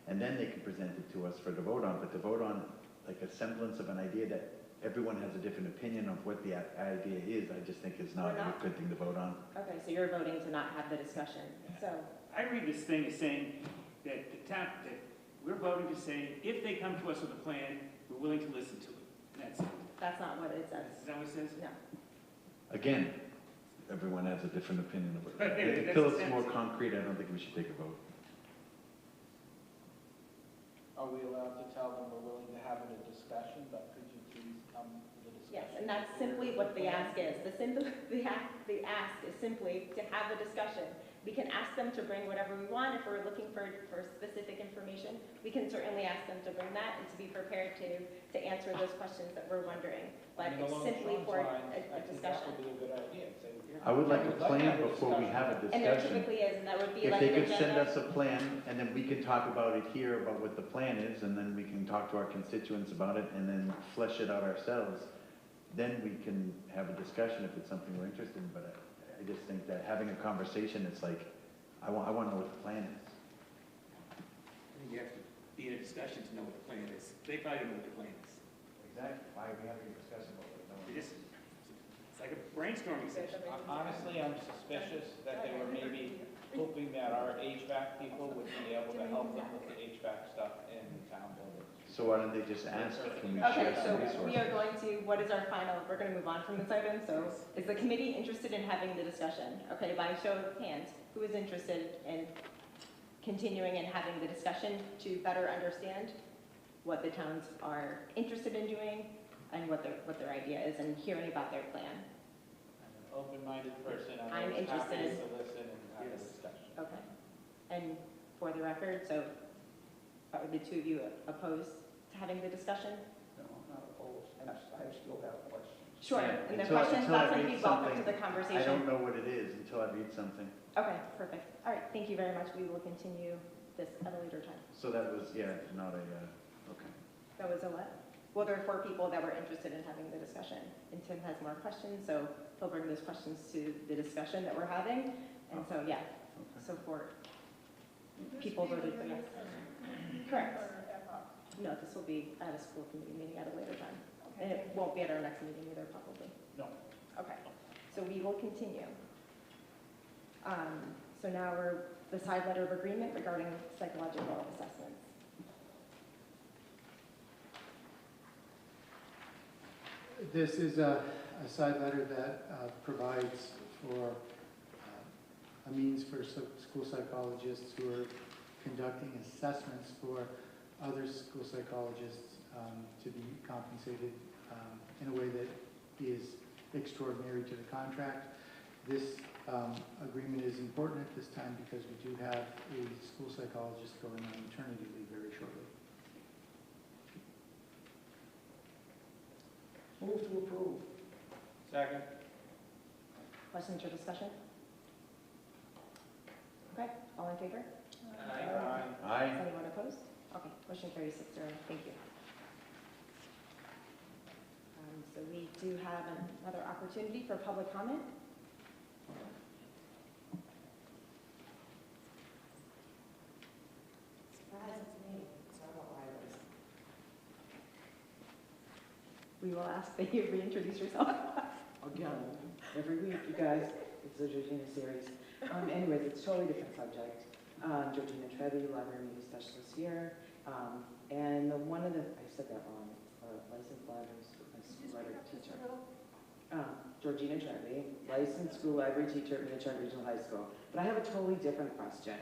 and then they can present it to us for the vote on. But to vote on like a semblance of an idea that everyone has a different opinion of what the idea is, I just think is not a good thing to vote on. Okay, so you're voting to not have the discussion. So I read this thing as saying that that we're voting to say, if they come to us with a plan, we're willing to listen to it. And that's it. that's not what it says. Is that what it says? No. Again, everyone has a different opinion of it. Until it's more concrete, I don't think we should take a vote. Are we allowed to tell them we're willing to have a discussion, but could you please come to the discussion? Yes, and that's simply what the ask is. The ask is simply to have a discussion. We can ask them to bring whatever we want. If we're looking for specific information, we can certainly ask them to bring that and to be prepared to answer those questions that we're wondering. But it's simply for a discussion. That would be a good idea. I would like a plan before we have a And there discussion. typically is, and that would be If like they an could send agenda. us a plan, and then we can talk about it here, about what the plan is, and then we can talk to our constituents about it, and then flesh it out ourselves, then we can have a discussion if it's something we're interested in. But I just think that having a conversation, it's like, I want to know what the plan is. You have to be in a discussion to know what the plan is. They probably don't know what the plan is. Exactly, why are we having a discussion about it? No one They knows. just, it's like a brainstorming session. Honestly, I'm suspicious that they were maybe hoping that our HVAC people would be able to help them with the HVAC stuff in the town building. So why don't they just ask, can we Okay, share so some resources? we are going to, what is our final, we're going to move on from this item. So is the committee interested in having the discussion? Okay, by show of hands, who is interested in continuing and having the discussion to better understand what the towns are interested in doing and what their idea is and hearing about their plan? I'm an open-minded person, I'm I'm always happy interested. to listen and have a discussion. Okay. And for the record, so are the two of you opposed to having the discussion? No, I'm not opposed. I still have questions. Sure. Yeah, And the until- questions, until I that's going to read be welcome to something, the conversation. I don't know what it is until I read something. Okay, perfect. All right, thank you very much. We will continue this at a later time. So that was, yeah, not a, okay. That was a what? Well, there are 4 people that were interested in having the discussion, and Tim has more questions, so he'll bring those questions to the discussion that we're having. And so, yeah, so 4 people voted for yes. Correct. No, this will be at a school committee meeting at a later time. And it won't be at our next meeting either, probably. No. Okay, so we will continue. So now we're the side letter of agreement regarding psychological assessments. This is a side letter that provides for a means for school psychologists who are conducting assessments for other school psychologists to be compensated in a way that is extraordinary to the contract. This agreement is important at this time because we do have a school psychologist going on maternity leave very shortly. Move to approve. Second. Questions or discussion? Okay, all in favor? Aye. Is anyone opposed? Okay, motion carries 6-0. Thank you. So we do have another opportunity for public comment. Surprise, it's me. It's not about libraries. We will ask that you reintroduce yourself. Again, every week, you guys, it's the Georgina series. Anyways, it's a totally different subject. Georgina Trevi, library media specialist here. And one of the, I said that wrong, licensed library school library teacher. Georgina Trevi, licensed school library teacher at Minnechaug Regional High School. But I have a totally different question.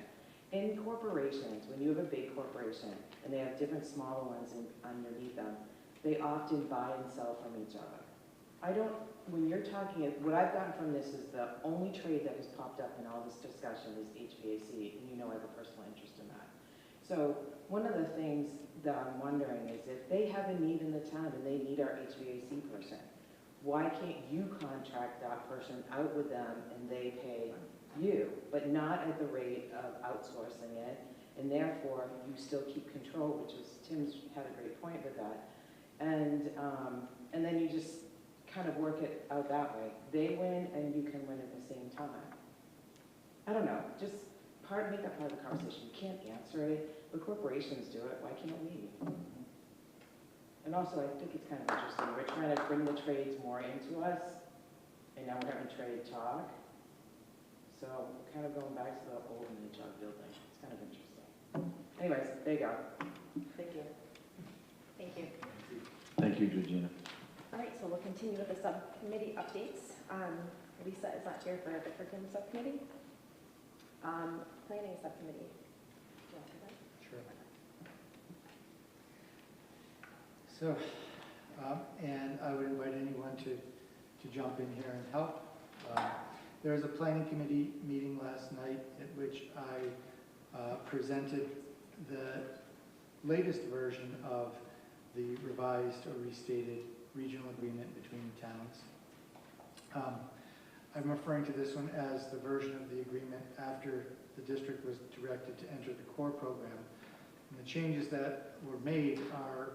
In corporations, when you have a big corporation and they have different smaller ones underneath them, they often buy and sell from each other. When you're talking, what I've gotten from this is the only trade that has popped up in all this discussion is HVAC, and you know I have a personal interest in that. So one of the things that I'm wondering is if they have a need in the town and they need our HVAC person, why can't you contract that person out with them and they pay you, but not at the rate of outsourcing it, and therefore you still keep control, which is, Tim's had a great point with that. And then you just kind of work it out that way. They win and you can win at the same time. I don't know, just make that part of the conversation. You can't answer it, but corporations do it, why can't we? And also, I think it's kind of interesting, we're trying to bring the trades more into us, and now we're having trade talk. So we're kind of going back to the old Minnechaug building. It's kind of interesting. Anyways, there you go. Thank you. Thank you. Thank you, Georgina. All right, so we'll continue with the subcommittee updates. Lisa is not here for the curriculum subcommittee. Planning subcommittee. Do you want to do that? Sure. So, and I would invite anyone to jump in here and help. There was a planning committee meeting last night at which I presented the latest version of the revised or restated regional agreement between the towns. I'm referring to this one as the version of the agreement after the district was directed to enter the core program. And the changes that were made are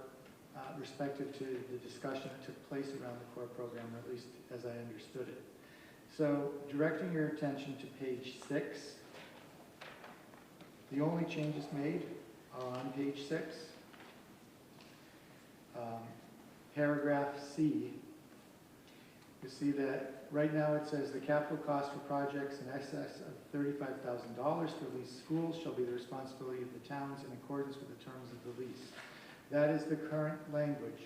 respective to the discussion that took place around the core program, or at least as I understood it. So, directing your attention to page 6, the only changes made On page 6, paragraph C, you see that right now it says the capital cost for projects in excess of $35,000 for leased schools shall be the responsibility of the towns in accordance with the terms of the lease. That is the current language.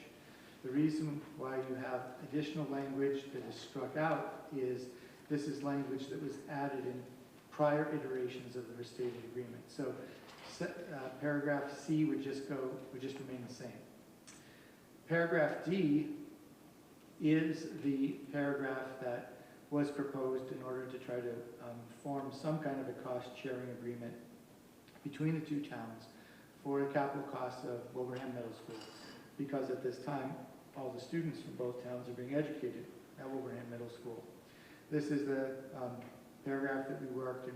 The reason why you have additional language that is struck out is this is language that was added in prior iterations of the restated agreement. So paragraph C would just remain the same. Paragraph D is the paragraph that was proposed in order to try to form some kind of a cost-sharing agreement between the two towns for the capital costs of Wilbraham Middle School, because at this time, all the students from both towns are being educated at Wilbraham Middle School. This is the paragraph that we worked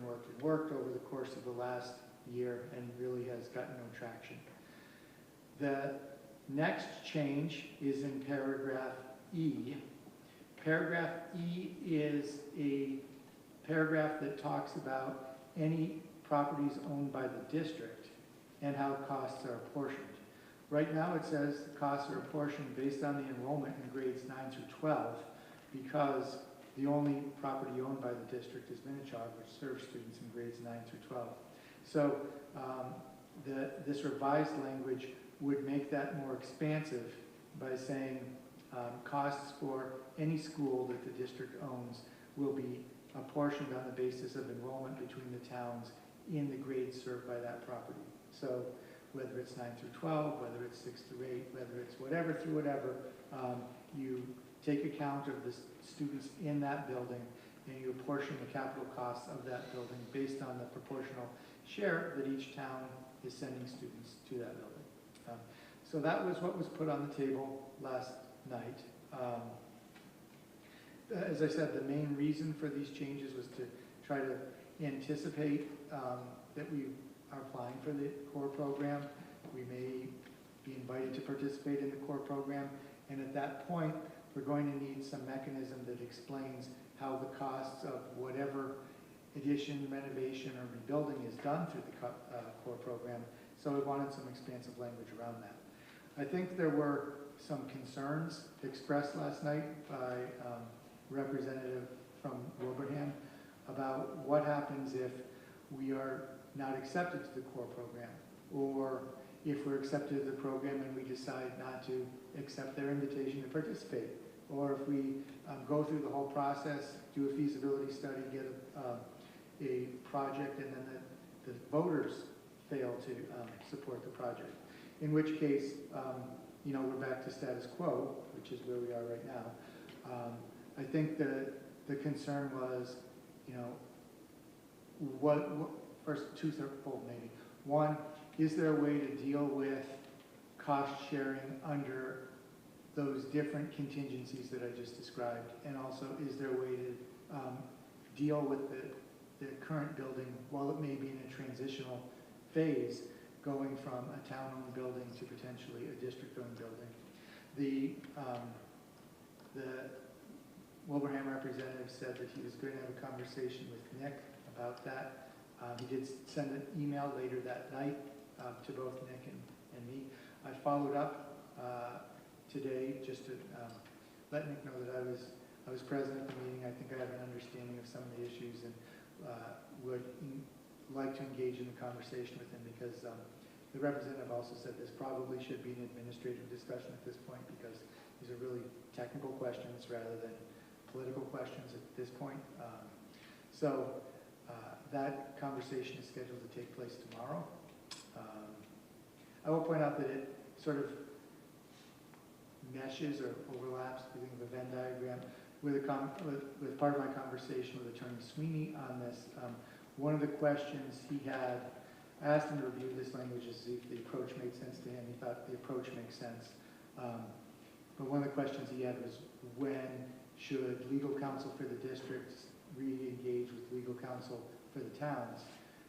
over the course of the last year and really has gotten no traction. The next change is in paragraph E. Paragraph E is a paragraph that talks about any properties owned by the district and how costs are apportioned. Right now it says the costs are apportioned based on the enrollment in grades 9 through 12 because the only property owned by the district is Minnechaug, which serves students in grades 9 through 12. So this revised language would make that more expansive by saying costs for any school that the district owns will be apportioned on the basis of enrollment between the towns in the grades served by that property. So whether it's 9 through 12, whether it's 6 through 8, whether it's whatever through whatever, you take account of the students in that building and you apportion the capital costs of that building based on the proportional share that each town is sending students to that building. So that was what was put on the table last night. As I said, the main reason for these changes was to try to anticipate that we are applying for the core program. We may be invited to participate in the core program, and at that point, we're going to need some mechanism that explains how the costs of whatever addition, renovation, or rebuilding is done through the core program. So we wanted some expansive language around that. I think there were some concerns expressed last night by representative from Wilbraham about what happens if we are not accepted to the core program, or if we're accepted to the program and we decide not to accept their invitation to participate, or if we go through the whole process, do a feasibility study, get a project, and then the voters fail to support the project. In which case, you know, we're back to status quo, which is where we are right now. I think the concern was, you know, first twofold maybe. One, is there a way to deal with cost sharing under those different contingencies that I just described? And also, is there a way to deal with the current building while it may be in a transitional phase, going from a town-owned building to potentially a district-owned building? The Wilbraham representative said that he was going to have a conversation with Nick about that. He did send an email later that night to both Nick and me. I followed up today just to let Nick know that I was present at the meeting. I think I have an understanding of some of the issues and would like to engage in the conversation with him, because the representative also said this probably should be an administrative discussion at this point, because these are really technical questions rather than political questions at this point. So that conversation is scheduled to take place tomorrow. I will point out that it sort of meshes or overlaps, if you think of a Venn diagram, with part of my conversation with Attorney Sweeney on this. One of the questions he had, I asked him to review this language to see if the approach made sense to him. He thought the approach makes sense. But one of the questions he had was, when should legal counsel for the districts re-engage with legal counsel for the towns?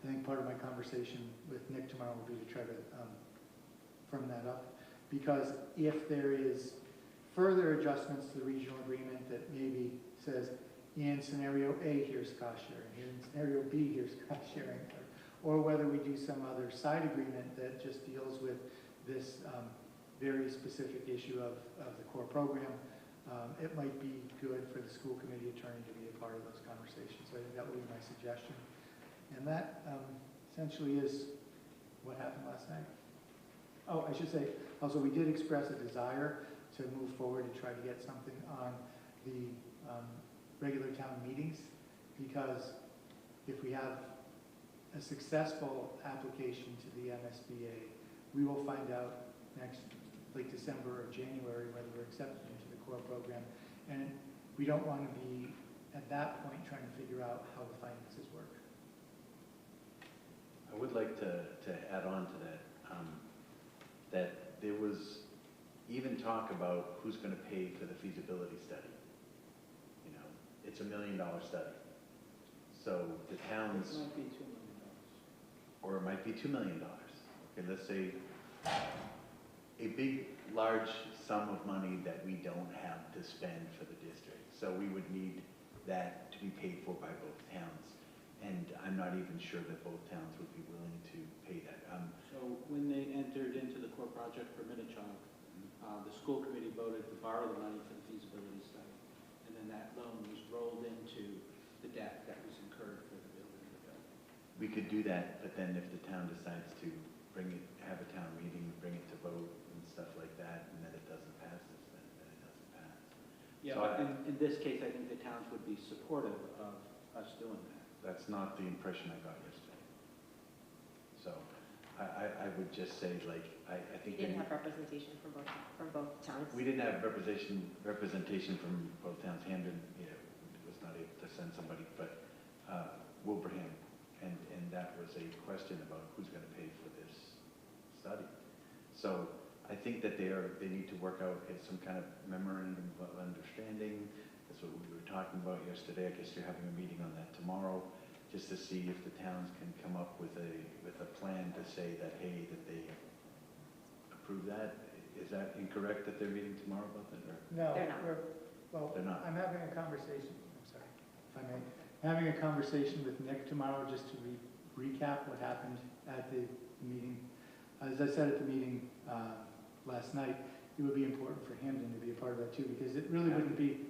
I think part of my conversation with Nick tomorrow will be to try to firm that up. Because if there is further adjustments to the regional agreement that maybe says, in scenario A, here's cost sharing, here in scenario B, here's cost sharing, or whether we do some other side agreement that just deals with this very specific issue of the core program. It might be good for the school committee attorney to be a part of those conversations. So I think that would be my suggestion. And that essentially is what happened last night. Oh, I should say, also we did express a desire to move forward and try to get something on the regular town meetings, because if we have a successful application to the MSBA, we will find out next, like December or January, whether we're accepted into the core program. And we don't want to be at that point trying to figure out how the finances work. I would like to add on to that, that there was even talk about who's going to pay for the feasibility study. You know, it's $1 million study. So the towns... It might be $2 million. Or it might be $2 million. Okay, let's say a big, large sum of money that we don't have to spend for the district. So we would need that to be paid for by both towns. And I'm not even sure that both towns would be willing to pay that. So when they entered into the core project for Minnechaug, the school committee voted to borrow the money for the feasibility study. And then that loan was rolled into the debt that was incurred for the building of the building. We could do that, but then if the town decides to bring it, have a town meeting, bring it to vote and stuff like that, and then it doesn't pass this, then it doesn't pass. Yeah, So but in this case, I think the towns would be supportive of us doing that. That's not the impression I got yesterday. So I would just say, like, I think... We didn't have representation from both towns. We didn't have representation from both towns. Hamden, was not able to send somebody, but Wilbraham, and that was a question about who's going to pay for this study. So I think that they need to work out some kind of memorandum of understanding. That's what we were talking about yesterday. I guess you're having a meeting on that tomorrow, just to see if the towns can come up with a plan to say that, hey, that they approve that. Is that incorrect that they're meeting tomorrow about that? Or? No, they're not. Well, they're not. I'm having a conversation, I'm sorry, if I may, having a conversation with Nick tomorrow just to recap what happened at the meeting. As I said at the meeting last night, it would be important for Hamden to be a part of that too, because it really wouldn't be,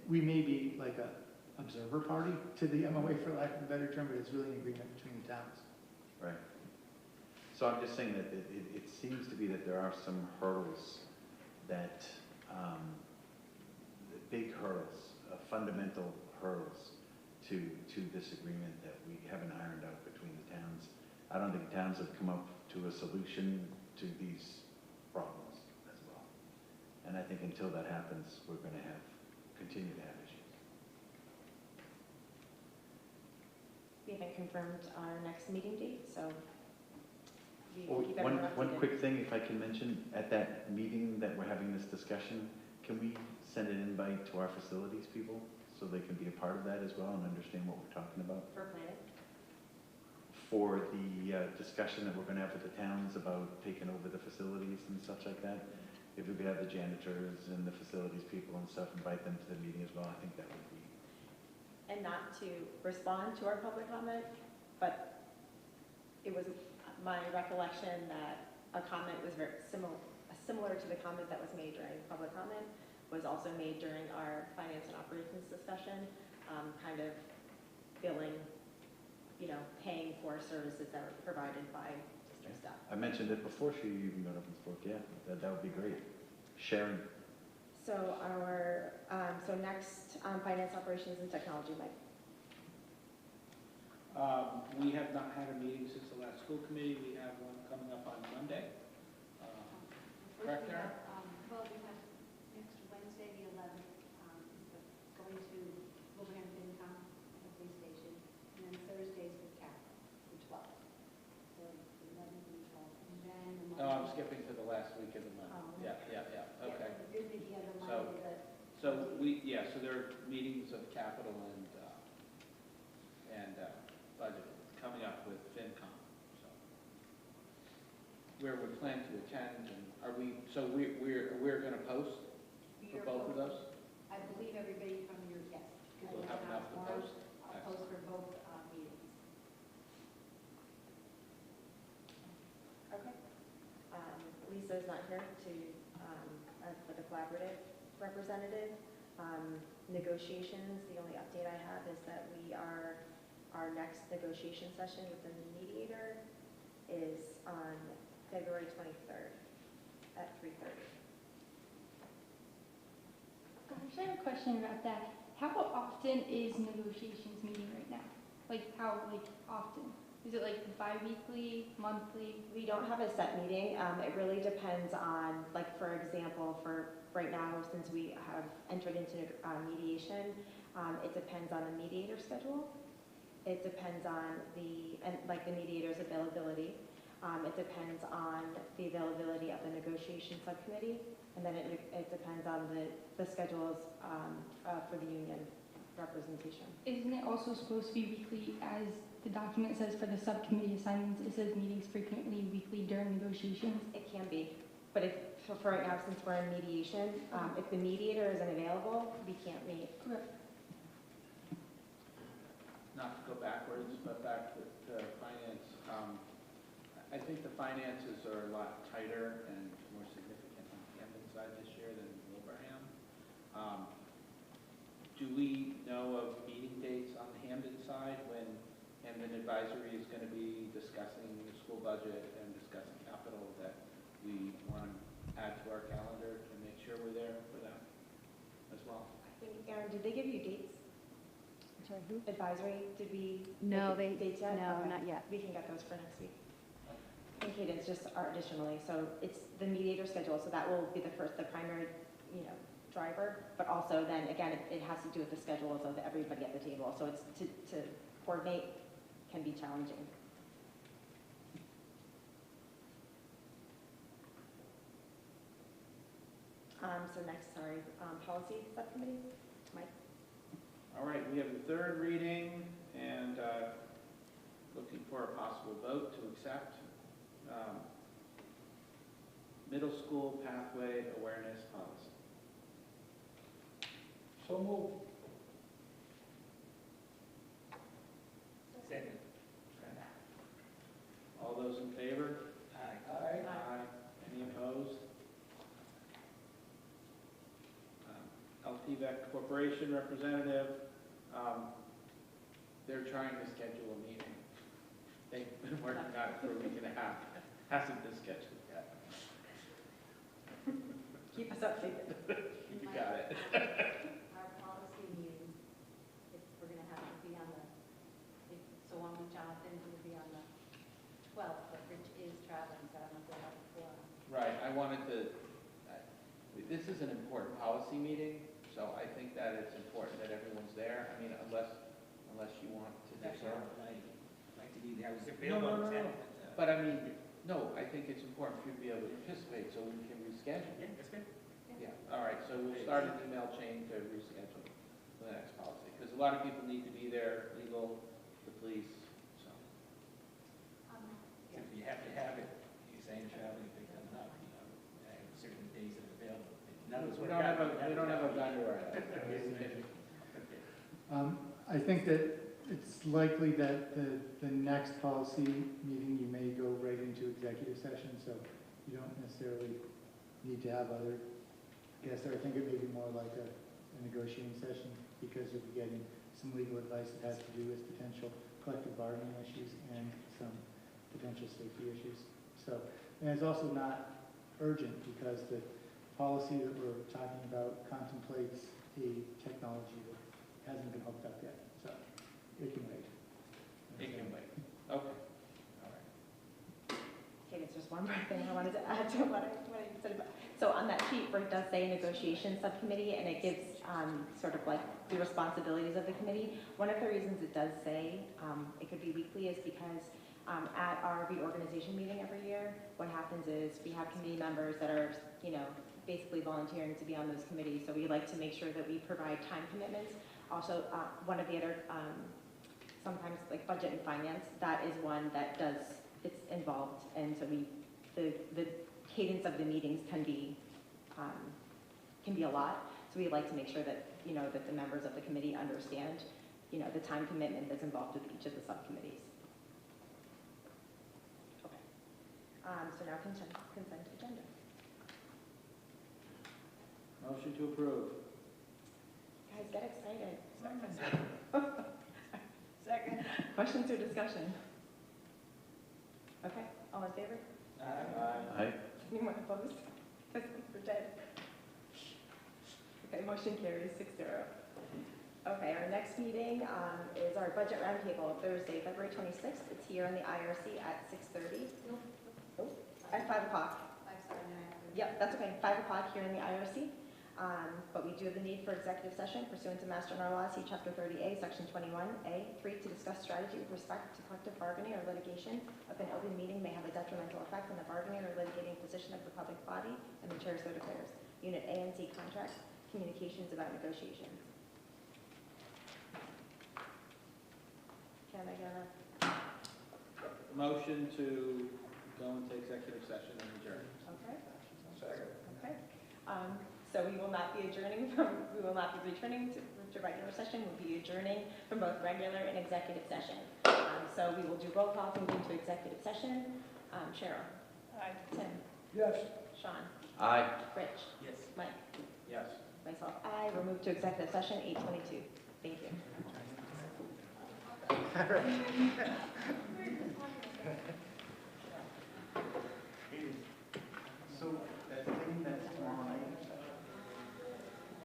we may be like a observer party to the MOA, for lack of a better term, but it's really an agreement between the towns. Right. So I'm just saying that it seems to be that there are some hurdles that, big hurdles, fundamental hurdles to this agreement that we haven't ironed out between the towns. I don't think towns have come up to a solution to these problems as well. And I think until that happens, we're going to continue to have issues. We haven't confirmed our next meeting date, so we will keep everyone One updated. quick thing, if I can mention, at that meeting that we're having this discussion, can we send an invite to our facilities people so they can be a part of that as well and understand what we're talking about? For planning? For the discussion that we're going to have with the towns about taking over the facilities and such like that. If we could have the janitors and the facilities people and stuff, invite them to the meeting as well, I think that would be... And not to respond to our public comment, but it was my recollection that a comment was very similar to the comment that was made during public comment, was also made during our finance and operations discussion, kind of billing, paying for services that were provided by district staff. I mentioned it before she even got up and spoke. Yeah, that would be great. Sharing. So next, finance, operations, and technology, Mike. We have not had a meeting since the last school committee. We have one coming up on Monday. Correct, Karen? Well, we have next Wednesday, the 11th, going to Wilbraham FinCom at the police station, and then Thursdays with Carol, the 12th. So the 11th and 12th, and then the Monday. Oh, I'm skipping to the last week of the month. Oh, Yeah, okay. It'd be the other Monday, So there are meetings of capital and budget coming up with FinCom. So where we plan to attend, and we're going to post for both of those? I believe everybody from your, yes. because We'll have enough to post? I'll post for both meetings. representative. Negotiations, the only update I have is that our next negotiation session with the mediator is on February 23rd at 3:30. I have a question about that. How often is negotiations meeting right now? Like how often? Is it like bi-weekly, monthly? We don't have a set meeting. It really depends on, like, for example, for right now, since we have entered into mediation, it depends on the mediator schedule. It depends on the mediator's availability. It depends on the availability of the negotiation subcommittee, and then it depends on the schedules for the union representation. Isn't it also supposed to be weekly, as the document says for the subcommittee assignments? It says meetings frequently weekly during negotiations. It can be, but for right now, since we're in mediation, if the mediator isn't available, we can't meet. Not to go backwards, but back to finance. I think the finances are a lot tighter and more significant on the Camden side this year than Wilbraham. Do we know of meeting dates on the Hamden side when Hamden Advisory is going to be discussing the school budget and discussing capital that we want to add to our calendar to make sure we're there for them as well? I think, Erin, did they give you dates? Sorry, who? Advisory, did we? No, get dates yet? no, Okay. not yet. We can get those for next week. And Cadence just are additionally, so it's the mediator schedule, so that will be the primary, driver, but also then, again, it has to do with the schedules of everybody at the table, so it's to coordinate can be challenging. So next, policy subcommittee, Mike. All right, we have the third reading and looking for a possible vote to accept middle school pathway awareness policy. So moved. Second. All those in favor? Aye. Aye. Any opposed? LTVEC Corporation representative, they're trying to schedule a meeting. They've been working on it for a week and a half. Hasn't been scheduled yet. Keep us updated. You got it. Our policy meeting, we're going to have to be on so on with Jonathan, who will be on the 12th, but Rich is traveling, so I don't know if we'll have a forum. Right, I wanted to, this is an important policy meeting, so I think that it's important that everyone's there. I mean, unless you want to do so. I'd like to be there. I was No, available no, no, on no. 10th, But I mean, no, I think it's important for you to be able to participate so we can reschedule. yeah, that's good. Yeah, all right, so we'll start an email chain to reschedule the next policy, because a lot of people need to be there, legal, the police, so. If you have to have it, you're saying traveling, pick them up, I have certain days that are available. None of us We work out. don't have a vendor right now. I think that it's likely that the next policy meeting, you may go right into executive session, so you don't necessarily need to have other guests there. I think it may be more like a negotiating session because you'll be getting some legal advice that has to do with potential collective bargaining issues and some potential safety issues. So, and it's also not urgent because the policy that we're talking about contemplates a technology that hasn't been hooked up yet, so it can wait. It can wait, okay, all right. Okay, there's just one more thing I wanted to add to what I said about. So on that sheet where it does say negotiation subcommittee and it gives sort of like the responsibilities of the committee, one of the reasons it does say it could be weekly is because at our reorganization meeting every year, what happens is we have committee members that are, basically volunteering to be on those committees. So we like to make sure that we provide time commitments. Also, one of the other, sometimes like budget and finance, that is one that it's involved. And so the cadence of the meetings can be a lot. So we like to make sure that, that the members of the committee understand, the time commitment that's involved with each of the subcommittees. Okay. So now consent agenda. Motion to approve. Guys, get excited. Second. Questions or discussion? Okay, all in favor? Aye. Anyone opposed? We're dead. Okay, motion carries 6-0. Okay, our next meeting is our budget roundtable, Thursday, February 26th. It's here in the IRC at 6:30. Oh, at 5 o'clock. Yep, that's okay, 5 o'clock here in the IRC. But we do have the need for executive session pursuant to Master General Law, see Chapter 30A, Section 21A, 3, to discuss strategy with respect to collective bargaining or litigation. If an open meeting may have a detrimental effect on the bargaining or litigating position of the public body, and the chair so declares. Unit A and C contracts, communications about negotiations. Can I get a Motion to go into executive session and adjourn. okay? Second. Okay. So we will not be adjourning we will not be returning to regular session. We'll be adjourning from both regular and executive session. So we will do roll call moving to executive session. Cheryl. Aye. Tim. Yes. Sean. Aye. Rich. Yes. Mike. Yes. Myself. Aye. We'll move to executive session 8:22. Thank you.